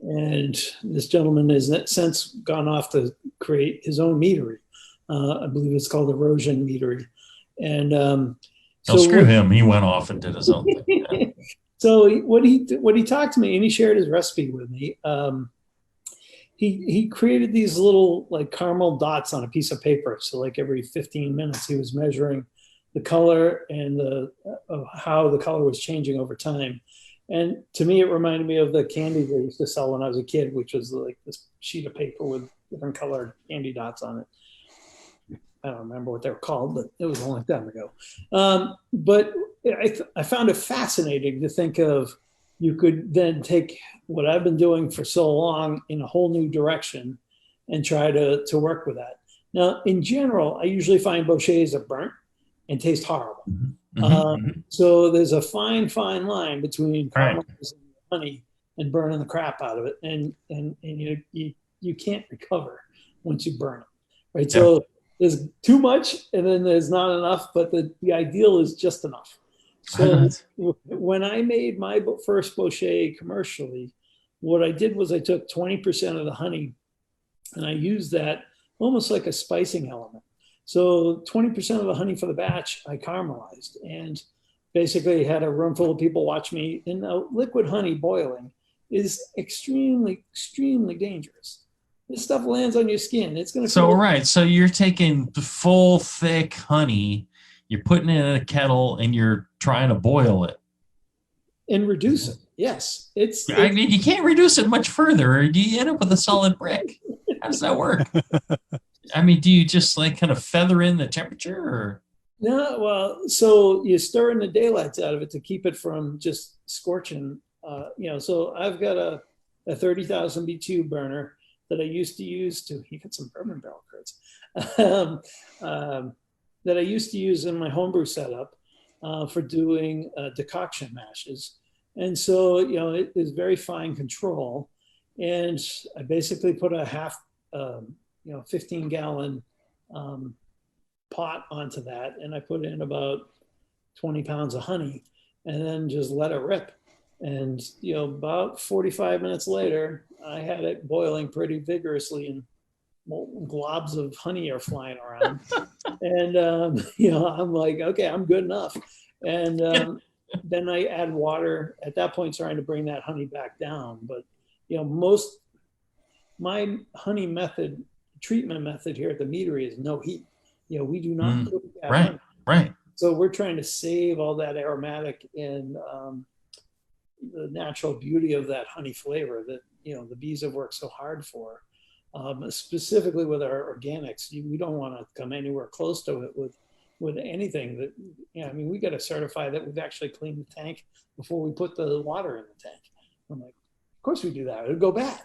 and this gentleman has since gone off to create his own meadery. I believe it's called Erosion Meadery. And screw him. He went off and did his own thing. Yeah. So what he talked to me, and he shared his recipe with me. He created these little like caramel dots on a piece of paper. So like every 15 minutes, he was measuring the color and of how the color was changing over time. And to me, it reminded me of the candy they used to sell when I was a kid, which was like this sheet of paper with different colored candy dots on it. I don't remember what they were called, but it was a long time ago. But I found it fascinating to think of you could then take what I've been doing for so long in a whole new direction and try to work with that. Now, in general, I usually find Bochet's are burnt and taste horrible. So there's a fine line between caramelizing honey and burning the crap out of it, and you can't recover once you burn it, right? Yeah. So there's too much, and then there's not enough, but the ideal is just enough. So when I made my first Bochet commercially, what I did was I took 20% of the honey, and I used that almost like a spicing element. So 20% of the honey for the batch, I caramelized, and basically had a room full of people watch me. And liquid honey boiling is extremely, extremely dangerous. This stuff lands on your skin. It's going to. So you're taking the full thick honey, you're putting it in a kettle, and you're trying to boil it and reduce it. Yes, I mean, you can't reduce it much further, or you end up with a solid brick. How does that work? I mean, do you just like kind of feather in the temperature, or? No, well, so you stir in the daylights out of it to keep it from just scorching. So I've got a 30,000 BTU burner that I used to use to. You got some bourbon barrel curds that I used to use in my homebrew setup for doing decoction mashes, And so, it is very fine control. And I basically put a 15-gallon pot onto that. And I put in about 20 pounds of honey and then just let it rip. And, about 45 minutes later, I had it boiling pretty vigorously and globs of honey are flying around. And, I'm like, okay, I'm good enough. And then I add water at that point, trying to bring that honey back down. But, my honey method, treatment method here at the meadery is no heat. We do not cook that honey. Right. So we're trying to save all that aromatic and the natural beauty of that honey flavor that, the bees have worked so hard for. Specifically with our organics, we don't want to come anywhere close to it with anything that, we got to certify that we've actually cleaned the tank before we put the water in the tank. I'm like, of course we do that. It'll go bad.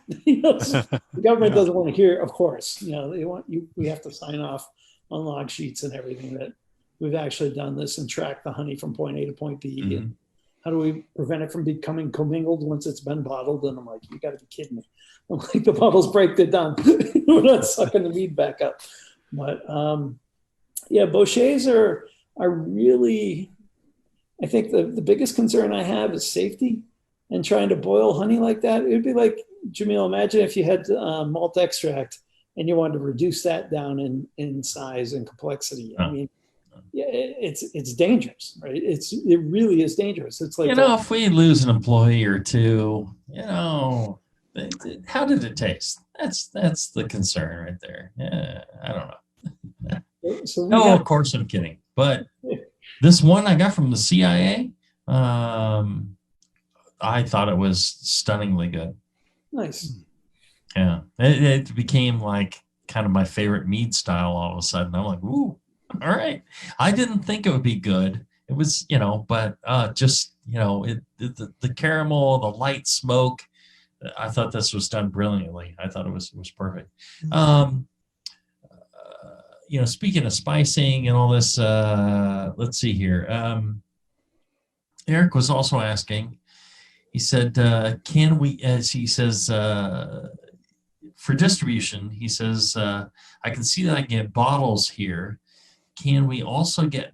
So the government doesn't want to hear, of course, they want you, we have to sign off on log sheets and everything that we've actually done this and track the honey from point A to point B. Mm-hmm. And how do we prevent it from becoming commingled once it's been bottled? And I'm like, you got to be kidding me. I'm like, the bottles break, they're done. We're not sucking the mead back up. But bouchets are really, I think the biggest concern I have is safety and trying to boil honey like that. It'd be like, Jamil, imagine if you had malt extract and you wanted to reduce that down in size and complexity. I mean, it's dangerous, right? It really is dangerous. It's like, if we lose an employee or two, how did it taste? That's the concern right there. Yeah, I don't know. So of course I'm kidding. But this one I got from the CIA, I thought it was stunningly good. Nice. Yeah, it became like kind of my favorite mead style all of a sudden. I'm like, ooh, all right. I didn't think it would be good. It was, but just, the caramel, the light smoke. I thought this was done brilliantly. I thought it was perfect. Speaking of spicing and all this, let's see here. Eric was also asking, he said, can we, as he says, for distribution, he says, I can see that I get bottles here. Can we also get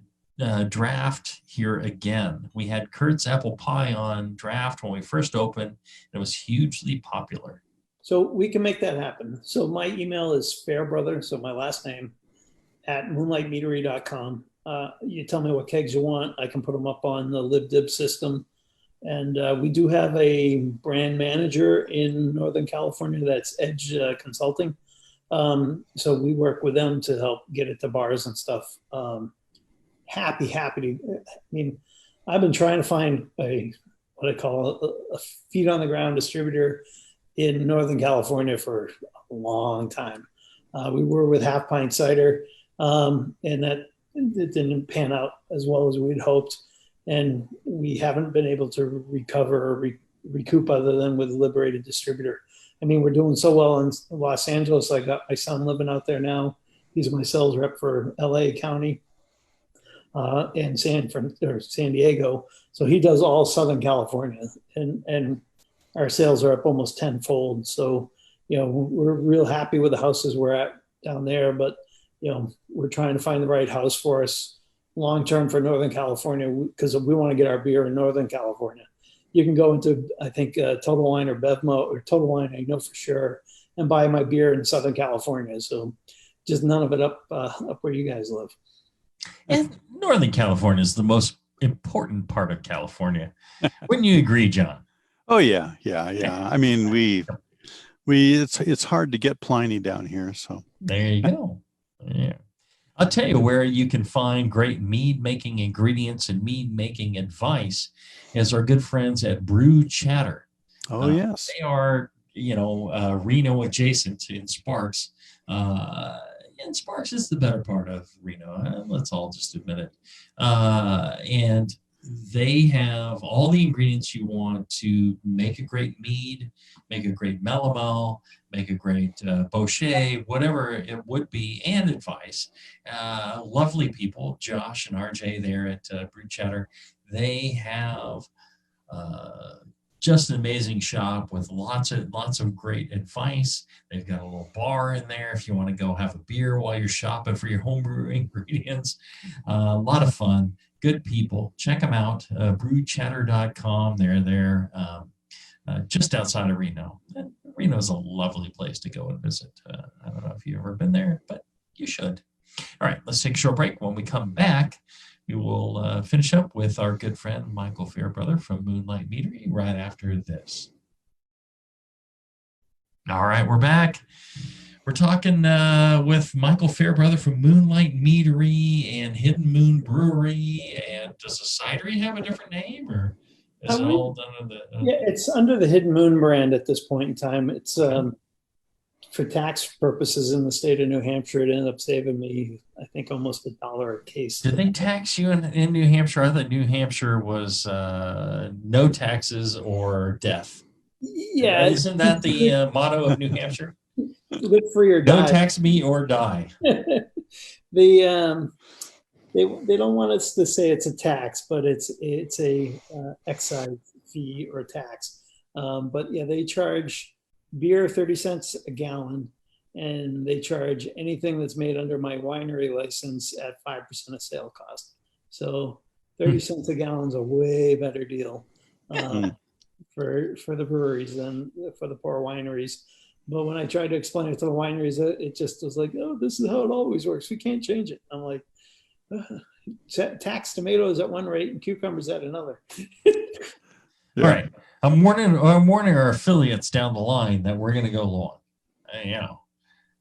draft here again? We had Kurt's apple pie on draft when we first opened, and it was hugely popular. So we can make that happen. So my email is Fairbrother, so my last name, at moonlightmeadery.com. You tell me what kegs you want. I can put them up on the LibDib system. And we do have a brand manager in Northern California that's Edge Consulting. So we work with them to help get it to bars and stuff. Happy to, I mean, I've been trying to find what I call a feet on the ground distributor in Northern California for a long time. We were with Half Pint Cider, and that it didn't pan out as well as we'd hoped. And we haven't been able to recover or recoup other than with Liberated Distributor. I mean, we're doing so well in Los Angeles. I got my son living out there now. He's my sales rep for LA County and San Diego. So he does all Southern California, and our sales are up almost tenfold. So, we're real happy with the houses we're at down there, but, we're trying to find the right house for us long-term for Northern California, because we want to get our beer in Northern California. You can go into, I think, Total Wine or Bevmo or Total Wine, I know for sure, and buy my beer in Southern California. So just none of it up where you guys live. And Northern California is the most important part of California. Wouldn't you agree, John? Oh, yeah. I mean, it's hard to get Pliny down here. So there you go. Yeah. I'll tell you where you can find great mead making ingredients and mead making advice is our good friends at Brew Chatter. Oh, yes. They are, Reno adjacent in Sparks. And Sparks is the better part of Reno. Let's all just admit it. And they have all the ingredients you want to make a great mead, make a great melomel, make a great bochet, whatever it would be, and advice. Lovely people, Josh and RJ there at Brew Chatter. They have Just an amazing shop with lots of great advice. They've got a little bar in there if you want to go have a beer while you're shopping for your homebrew ingredients. A lot of fun, good people. Check them out. Brewchatter.com. They're there just outside of Reno. And Reno's a lovely place to go and visit. I don't know if you've ever been there, but you should. All right, let's take a short break. When we come back, we will finish up with our good friend Michael Fairbrother from Moonlight Meadery right after this. All right, we're back. We're talking with Michael Fairbrother from Moonlight Meadery and Hidden Moon Brewery. And does the cidery have a different name, or is it all done under the? Yeah, it's under the Hidden Moon brand at this point in time. It's for tax purposes in the state of New Hampshire. It ended up saving me, I think, almost $1 a case. Did they tax you in New Hampshire? I thought New Hampshire was no taxes or death. Yeah, isn't that the motto of New Hampshire? Live free or die. No tax me or die. They don't want us to say it's a tax, but it's a excise fee or tax. But yeah, they charge beer 30 cents a gallon, and they charge anything that's made under my winery license at 5% of sale cost. So 30 cents a gallon is a way better deal for the breweries than for the poor wineries. But when I tried to explain it to the wineries, it just was like, oh, this is how it always works. We can't change it. I'm like, tax tomatoes at one rate and cucumbers at another. All right. I'm warning our affiliates down the line that we're going to go long.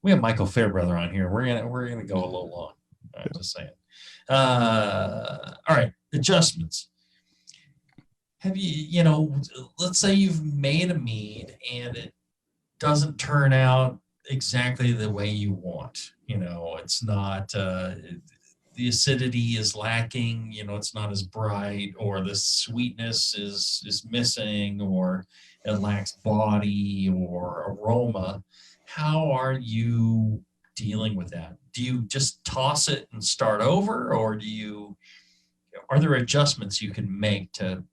We have Michael Fairbrother on here. We're gonna go a little long. Just saying. All right. Adjustments. Have let's say you've made a mead and it doesn't turn out exactly the way you want. It's not. The acidity is lacking, it's not as bright, or the sweetness is missing, or it lacks body or aroma. How are you dealing with that? Do you just toss it and start over, or are there adjustments you can make to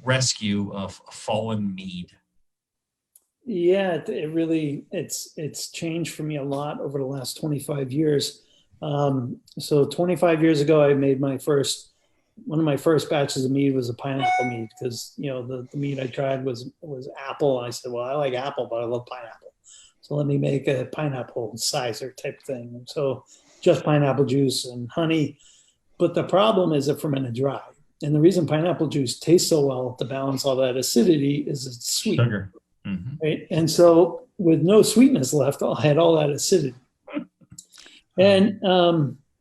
rescue a fallen mead? Yeah, it really, it's changed for me a lot over the last 25 years. So 25 years ago, I made one of my first batches of mead was a pineapple mead, because the mead I tried was apple. I said, well, I like apple, but I love pineapple, so let me make a pineapple sizer type thing. So just pineapple juice and honey. But the problem is it fermented dry, and the reason pineapple juice tastes so well to balance all that acidity is it's sweet. Sugar. Right? And so with no sweetness left, I had all that acidity. And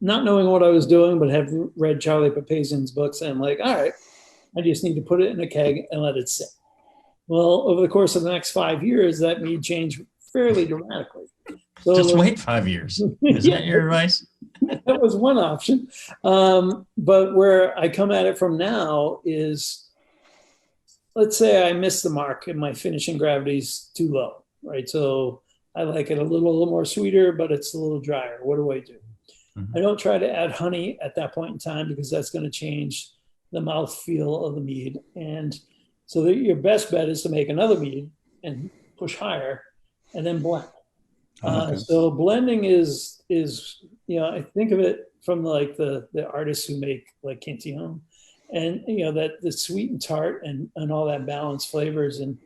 not knowing what I was doing, but have read Charlie Papazian's books, and I'm like, all right, I just need to put it in a keg and let it sit. Well, over the course of the next 5 years, that mead changed fairly dramatically. So just wait 5 years. Is that your advice? That was one option. But where I come at it from now is, let's say I miss the mark and my finishing gravity is too low, right? So I like it a little more sweeter, but it's a little drier. What do I do? I don't try to add honey at that point in time, because that's going to change the mouthfeel of the mead. And so your best bet is to make another mead and push higher and then blend. So blending is I think of it from like the artists who make like Cantillon, and that the sweet and tart and all that balanced flavors. And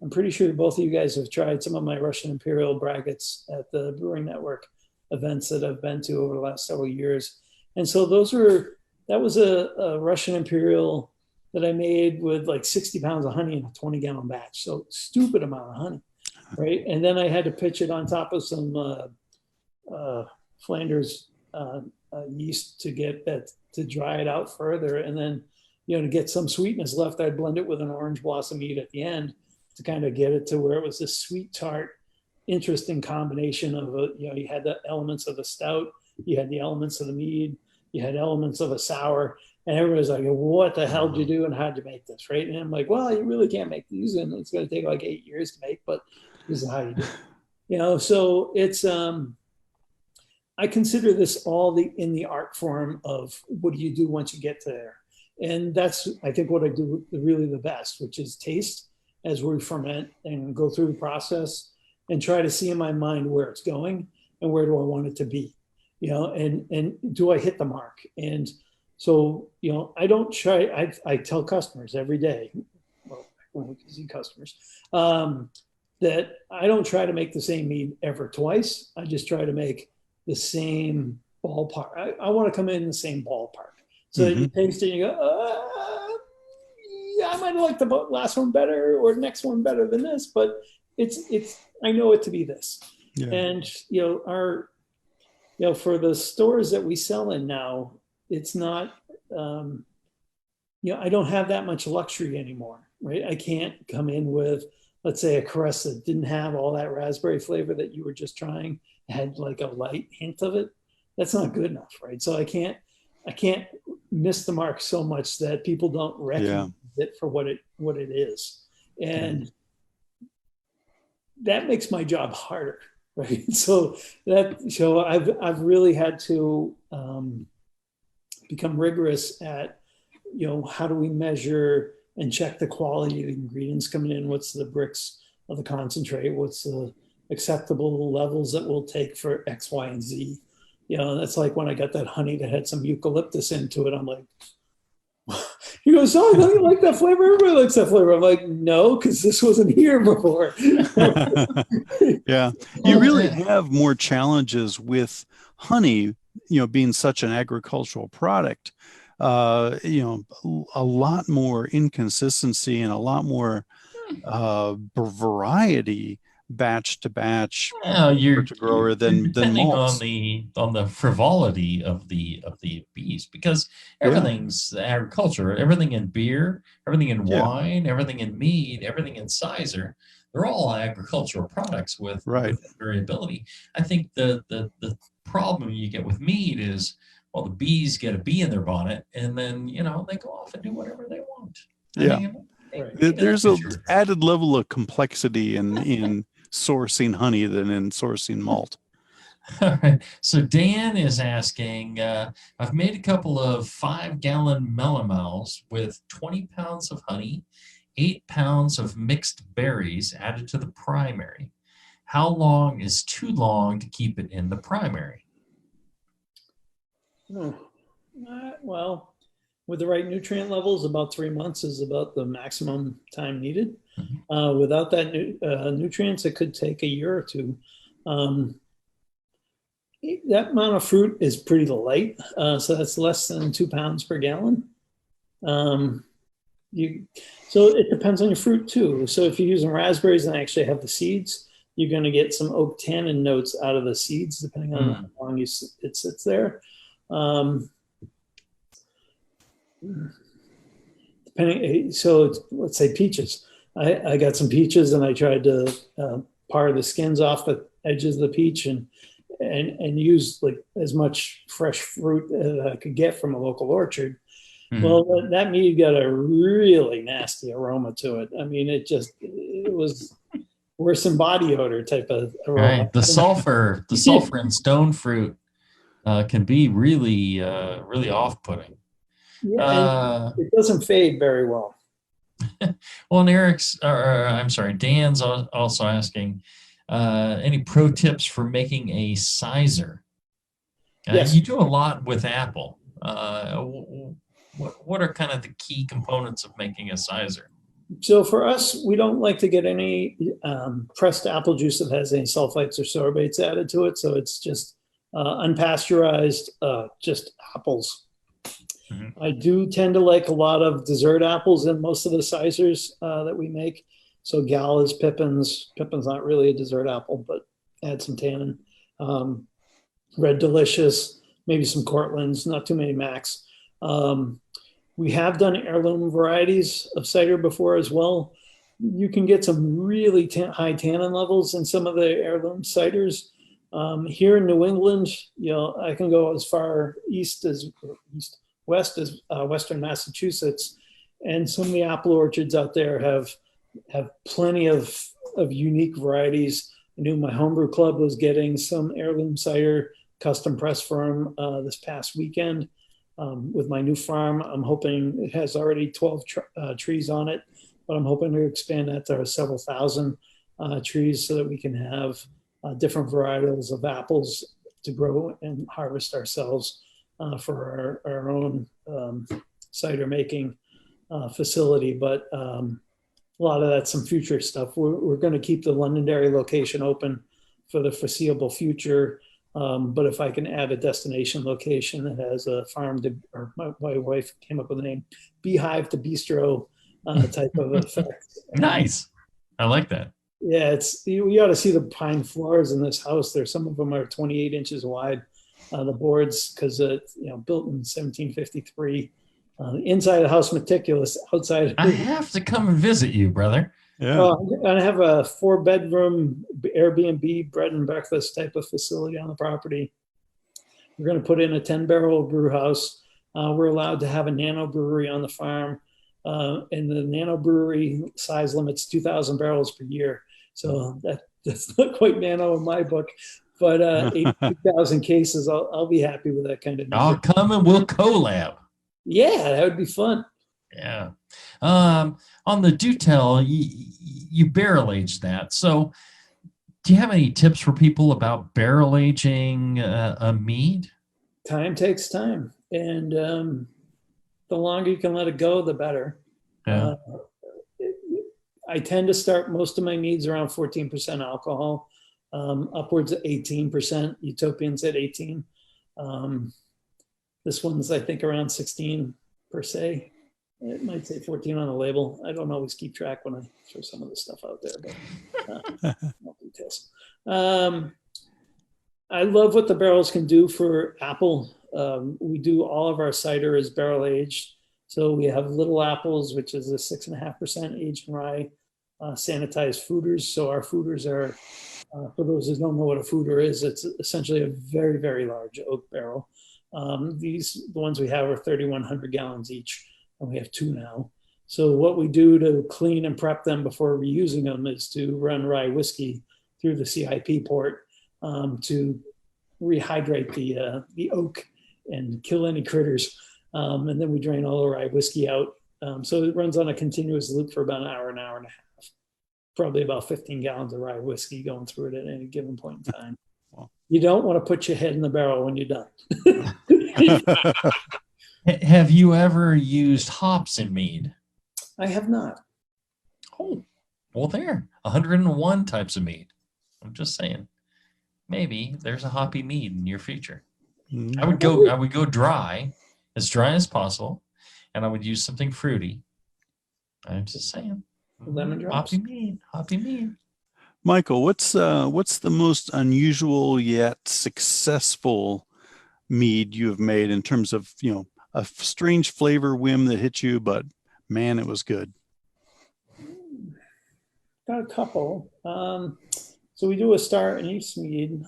I'm pretty sure both of you guys have tried some of my Russian Imperial braggots at the Brewing Network events that I've been to over the last several years. And so that was a Russian Imperial that I made with like 60 pounds of honey in a 20-gallon batch. So stupid amount of honey, right? And then I had to pitch it on top of some Flanders yeast to get that, to dry it out further. And then, to get some sweetness left, I'd blend it with an orange blossom mead at the end to kind of get it to where it was this sweet tart, interesting combination of you had the elements of a stout, you had the elements of the mead, you had elements of a sour, and everybody's like, what the hell did you do and how'd you make this, right? And I'm like, well, you really can't make these, and it's going to take like 8 years to make, but this is how you do it. So it's I consider this all in the art form of what do you do once you get to there. And that's, I think, what I do really the best, which is taste as we ferment and go through the process and try to see in my mind where it's going and where do I want it to be, and do I hit the mark? And so, I don't try, I tell customers every day, well, when we can see customers, that I don't try to make the same mead ever twice. I just try to make the same ballpark. I want to come in the same ballpark. So you taste it and you go, yeah, I might have liked the last one better or the next one better than this, but I know it to be this. Yeah. And, for the stores that we sell in now, it's not, I don't have that much luxury anymore, right? I can't come in with, let's say, a caress that didn't have all that raspberry flavor that you were just trying, had like a light hint of it. That's not good enough, right? So I can't miss the mark so much that people don't recognize it for what it is. And that makes my job harder, right? So I've really had to become rigorous at, how do we measure and check the quality of the ingredients coming in? What's the bricks of the concentrate? What's the acceptable levels that we'll take for X, Y, and Z? That's like when I got that honey that had some eucalyptus into it. I'm like, he goes, oh, don't you like that flavor? Everybody likes that flavor. I'm like, no, because this wasn't here before. Yeah. You really have more challenges with honey, being such an agricultural product. A lot more inconsistency and a lot more variety batch to batch, you're to grower than depending malts. on the frivolity of the bees, because everything's agriculture. Everything in beer, everything in wine, everything in mead, everything in cider, they're all agricultural products with variability. I think the problem you get with mead is, well, the bees get a bee in their bonnet, and then they go off and do whatever they want. There's an added level of complexity in sourcing honey than in sourcing malt. All right. So Dan is asking, I've made a couple of 5-gallon melomels with 20 pounds of honey, 8 pounds of mixed berries added to the primary. How long is too long to keep it in the primary? Well, with the right nutrient levels, about 3 months is about the maximum time needed. Without that nutrients, it could take a year or two. That amount of fruit is pretty light, so that's less than 2 pounds per gallon. So it depends on your fruit too. So if you're using raspberries and actually have the seeds, you're going to get some oak tannin notes out of the seeds, depending on how long it sits there. So let's say peaches. I got some peaches and I tried to par the skins off the edges of the peach and use like as much fresh fruit as I could get from a local orchard. Well, that mead got a really nasty aroma to it. I mean, it was worse than body odor type of aroma. Right. The sulfur in stone fruit can be really off-putting. Yeah, it doesn't fade very well. Well, and Dan's also asking, any pro tips for making a sizer? Yes. You do a lot with apple. What are kind of the key components of making a sizer? So for us, we don't like to get any pressed apple juice that has any sulfites or sorbates added to it. So it's just unpasteurized, just apples. I do tend to like a lot of dessert apples in most of the sizers that we make. So Gala's, Pippin's not really a dessert apple, but add some tannin. Red Delicious, maybe some Cortlands, not too many Macs. We have done heirloom varieties of cider before as well. You can get some really high tannin levels in some of the heirloom ciders. Here in New England, I can go as far west as Western Massachusetts, and some of the apple orchards out there have plenty of unique varieties. I knew my homebrew club was getting some heirloom cider custom press from this past weekend. With my new farm, I'm hoping it has already 12 trees on it, but I'm hoping to expand that to several thousand trees so that we can have different varietals of apples to grow and harvest ourselves for our own cider making facility. But a lot of that's some future stuff. We're going to keep the Londonderry location open for the foreseeable future. But if I can add a destination location that has a farm to, or my wife came up with the name, beehive to bistro type of effect. Nice. I like that. Yeah, you ought to see the pine floors in this house. Some of them are 28 inches wide. The boards, because it's built in 1753. Inside of the house meticulous. Outside, I have to come and visit you, brother. Yeah. I have a 4-bedroom Airbnb bread and breakfast type of facility on the property. We're going to put in a 10-barrel brew house. We're allowed to have a nano brewery on the farm. And the nano brewery size limit's 2,000 barrels per year. So that's not quite nano in my book, but 8,000 cases, I'll be happy with that kind of number. I'll come and we'll collab. Yeah, that would be fun. Yeah. On the do tell, you barrel aged that. So do you have any tips for people about barrel aging a mead? Time takes time. And the longer you can let it go, the better. Yeah. I tend to start most of my meads around 14% alcohol, upwards of 18%. Utopian's at 18. This one's, I think, around 16 per se. It might say 14 on the label. I don't always keep track when I throw some of the stuff out there, but no details. I love what the barrels can do for apple. We do all of our cider is barrel aged. So we have Little Apples, which is a 6.5% aged in rye, sanitized fooders. So our fooders are, for those who don't know what a fooder is, it's essentially a very, very large oak barrel. The ones we have are 3,100 gallons each, and we have 2 now. So what we do to clean and prep them before reusing them is to run rye whiskey through the CIP port to rehydrate the oak and kill any critters. And then we drain all the rye whiskey out. So it runs on a continuous loop for about an hour and a half. Probably about 15 gallons of rye whiskey going through it at any given point in time. Wow. You don't want to put your head in the barrel when you're done. Have you ever used hops in mead? I have not. Oh, well, there. 101 types of mead. I'm just saying. Maybe there's a hoppy mead in your future. I would go dry as possible, and I would use something fruity. I'm just saying. Lemon drops. Hoppy mead. Michael, what's the most unusual yet successful mead you have made in terms of, a strange flavor whim that hit you, but man, it was good? Got a couple. So we do a star anise mead.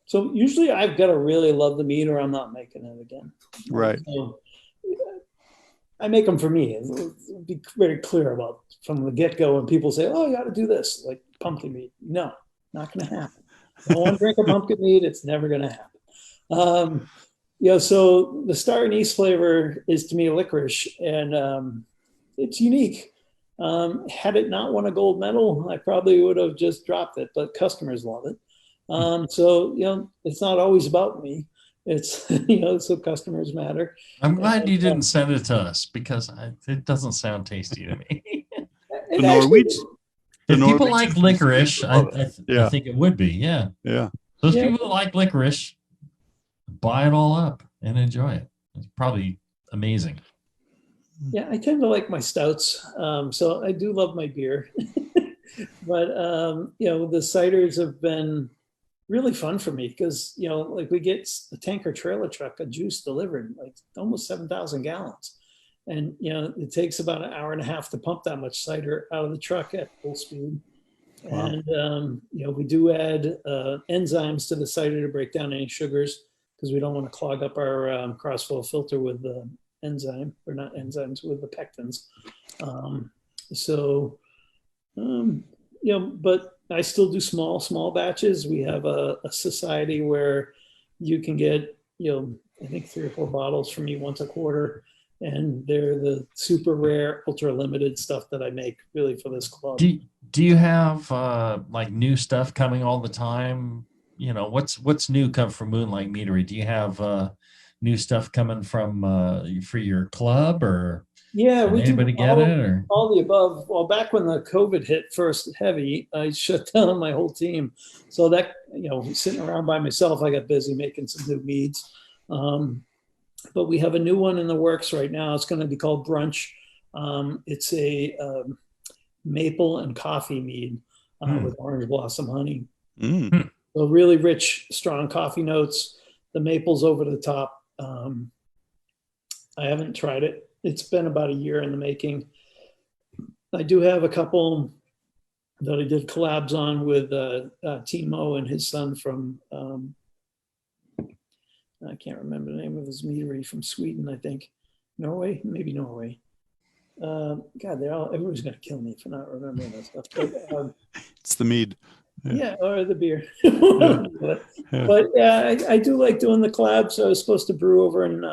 So usually I've got to really love the mead or I'm not making it again. Right. So I make them for me. Be very clear about from the get-go when people say, oh, you got to do this, like pumpkin mead. No, not going to happen. I don't want to drink a pumpkin mead. It's never going to happen. So the star anise flavor is to me licorice, and it's unique. Had it not won a gold medal, I probably would have just dropped it, but customers love it. So, it's not always about me. It's, so customers matter. I'm glad you didn't send it to us because it doesn't sound tasty to me. The Norwegian. If people like licorice, I think it would be. Yeah. Yeah. Those people that like licorice, buy it all up and enjoy it. It's probably amazing. Yeah, I tend to like my stouts. So I do love my beer. But, the ciders have been really fun for me because, like we get a tanker trailer truck of juice delivered, like almost 7,000 gallons. And, it takes about an hour and a half to pump that much cider out of the truck at full speed. Wow. And, we do add enzymes to the cider to break down any sugars because we don't want to clog up our crossflow filter with the enzyme, or not enzymes, with the pectins. But I still do small batches. We have a society where you can get, I think 3 or 4 bottles for me once a quarter. And they're the super rare, ultra limited stuff that I make really for this club. Do you have like new stuff coming all the time? You know, what's new come from Moonlight Meadery? Do you have new stuff coming from for your club, or yeah, we do get it, or all the above? Well, back when the COVID hit first heavy, I shut down my whole team. So that, sitting around by myself, I got busy making some new meads. But we have a new one in the works right now. It's going to be called Brunch. It's a maple and coffee mead with orange blossom honey. So really rich, strong coffee notes. The maple's over the top. I haven't tried it. It's been about a year in the making. I do have a couple that I did collabs on with Timo and his son from I can't remember the name of his meadery, from Sweden, I think. Norway, maybe Norway. God, everyone's going to kill me for not remembering that stuff. But, it's the mead. Yeah, or the beer. But yeah, I do like doing the collabs. So I was supposed to brew over in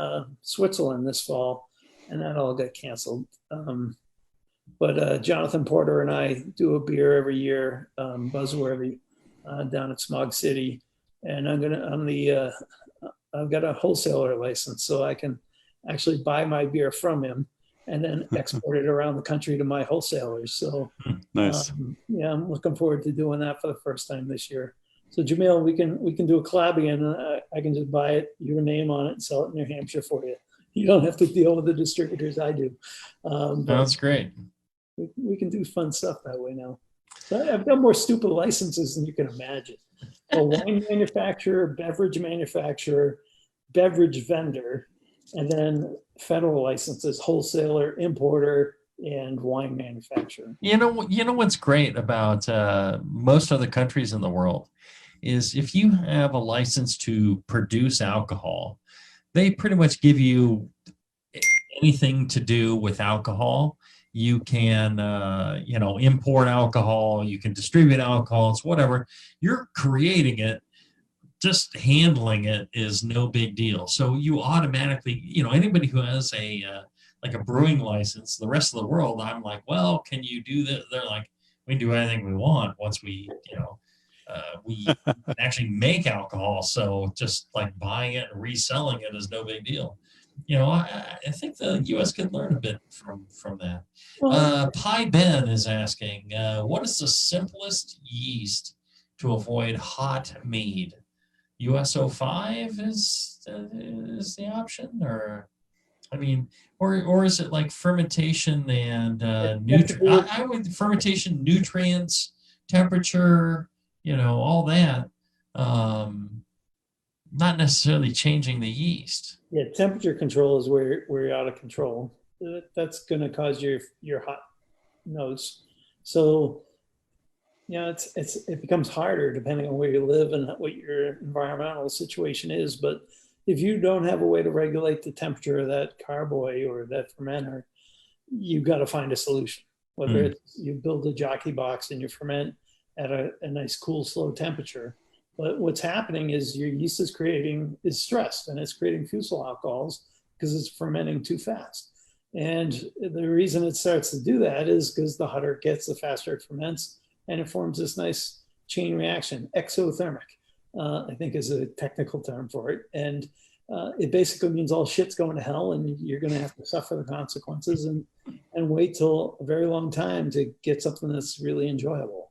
Switzerland this fall, and that all got canceled. But Jonathan Porter and I do a beer every year, Buzzworthy, down at Smog City, and I've got a wholesaler license, so I can actually buy my beer from him and then export it around the country to my wholesalers. So nice. Yeah, I'm looking forward to doing that for the first time this year. So Jamil, we can do a collab again. I can just buy it, your name on it, and sell it in New Hampshire for you. You don't have to deal with the distributors. I do. That's great. We can do fun stuff that way now. So I've got more stupid licenses than you can imagine. A wine manufacturer, beverage manufacturer, beverage vendor, and then federal licenses, wholesaler, importer, and wine manufacturer. You know what's great about most other countries in the world is if you have a license to produce alcohol, they pretty much give you anything to do with alcohol. You can, import alcohol, you can distribute alcohol, it's whatever. You're creating it, just handling it is no big deal. So you automatically, anybody who has a brewing license, the rest of the world, I'm like, well, can you do this? They're like, we can do anything we want once we actually make alcohol. So just like buying it and reselling it is no big deal. I think the U.S. could learn a bit from that. Pi Ben is asking, what is the simplest yeast to avoid hot mead? USO5 is the option, or or is it like fermentation and I would fermentation, nutrients, temperature, all that. Not necessarily changing the yeast. Yeah, temperature control is where you're out of control. That's going to cause your hot notes. So, it becomes harder depending on where you live and what your environmental situation is. But if you don't have a way to regulate the temperature of that carboy or that fermenter, you've got to find a solution. Whether it's you build a jockey box and you ferment at a nice, cool, slow temperature. But what's happening is your yeast is stressed, and it's creating fusel alcohols because it's fermenting too fast. And the reason it starts to do that is because the hotter it gets, the faster it ferments, and it forms this nice chain reaction. Exothermic, I think, is a technical term for it. And it basically means all shit's going to hell, and you're going to have to suffer the consequences and wait till a very long time to get something that's really enjoyable.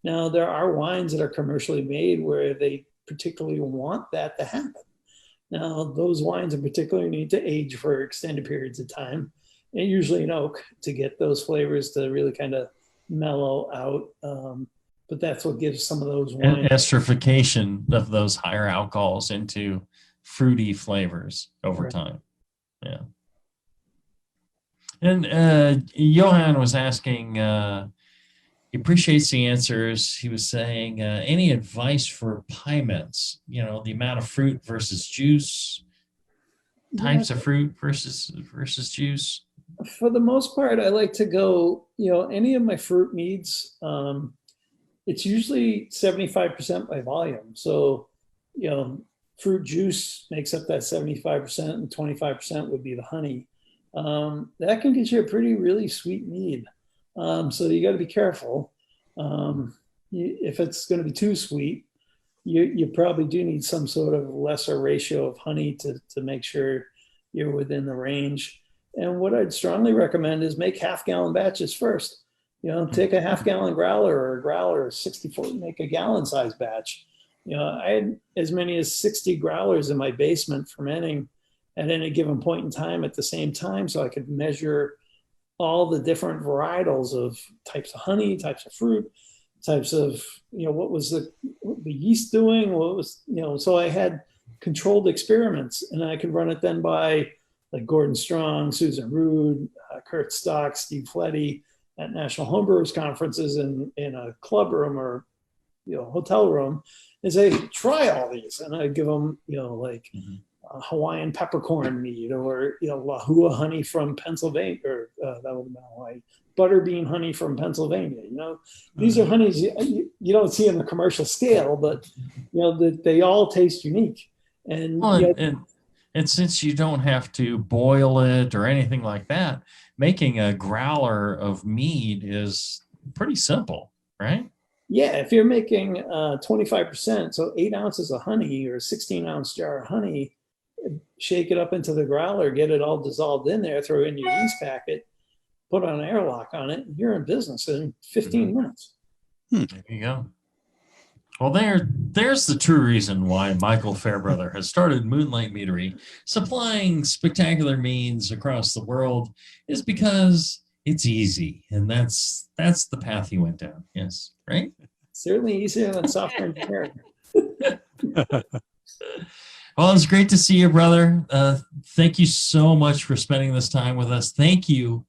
Now, there are wines that are commercially made where they particularly want that to happen. Now, those wines in particular need to age for extended periods of time, and usually in oak, to get those flavors to really kind of mellow out. But that's what gives some of those wines. And esterification of those higher alcohols into fruity flavors over time. Yeah. And Johan was asking, he appreciates the answers. He was saying, any advice for piements? The amount of fruit versus juice, types of fruit versus juice. For the most part, I like to go, any of my fruit meads, it's usually 75% by volume. So, fruit juice makes up that 75%, and 25% would be the honey. That can get you a really sweet mead. So you got to be careful. If it's going to be too sweet, you probably do need some sort of lesser ratio of honey to make sure you're within the range. And what I'd strongly recommend is make half-gallon batches first. Take a half-gallon growler or a growler, 64, make a gallon-size batch. I had as many as 60 growlers in my basement fermenting at any given point in time at the same time, so I could measure all the different varietals of types of honey, types of fruit, types of, what was the yeast doing, what was, so I had controlled experiments, and I could run it then by like Gordon Strong, Susan Rood, Kurt Stock, Steve Fletty at National Homebrewers conferences in a club room or, hotel room, and say, try all these. And I'd give them, like Hawaiian peppercorn mead, or, Lahua honey from Pennsylvania, or that would have been Hawaii, butterbean honey from Pennsylvania. These are honeys you don't see on the commercial scale, but, they all taste unique. And, and since you don't have to boil it or anything like that, making a growler of mead is pretty simple, right? Yeah, if you're making 25%, so 8 ounces of honey or a 16-ounce jar of honey, shake it up into the growler, get it all dissolved in there, throw it in your yeast packet, put an airlock on it, and you're in business in 15 minutes. There you go. Well, there's the true reason why Michael Fairbrother has started Moonlight Meadery, supplying spectacular meads across the world, is because it's easy, and that's the path he went down. Yes, right? Certainly easier than software engineering. Well, it's great to see you, brother. Thank you so much for spending this time with us. Thank you.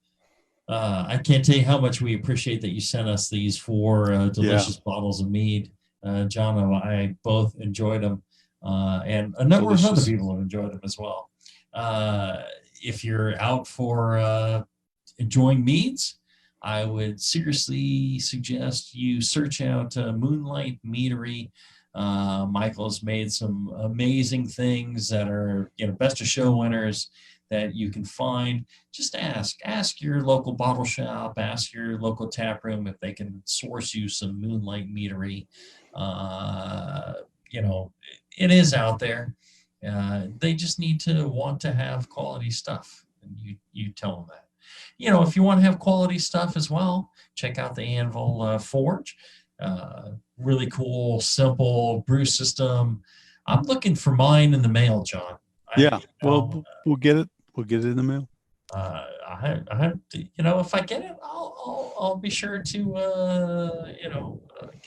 I can't tell you how much we appreciate that you sent us these 4 delicious bottles of mead. John and I both enjoyed them, and a number of other people have enjoyed them as well. If you're out for enjoying meads, I would seriously suggest you search out Moonlight Meadery. Michael's made some amazing things that are, best of show winners that you can find. Just ask your local bottle shop, ask your local tap room if they can source you some Moonlight Meadery. It is out there. They just need to want to have quality stuff, and you tell them that. If you want to have quality stuff as well, check out the Anvil Forge. Really cool, simple brew system. I'm looking for mine in the mail, John. We'll get it. We'll get it in the mail. If I get it, I'll be sure to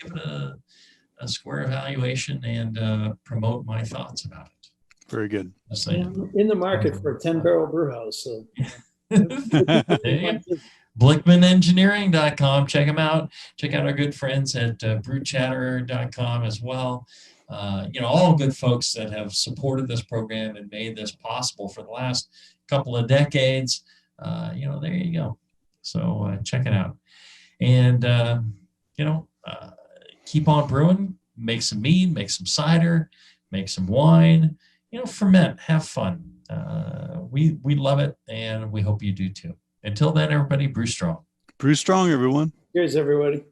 give it a square evaluation and promote my thoughts about it. Very good. In the market for a 10-barrel brew house. So. BlickmanEngineering.com. Check them out. Check out our good friends at brewchatter.com as well. All good folks that have supported this program and made this possible for the last couple of decades. There you go. So check it out. And, keep on brewing, make some mead, make some cider, make some wine, ferment, have fun. We love it, and we hope you do too. Until then, everybody, brew strong. Brew strong, everyone. Cheers, everybody.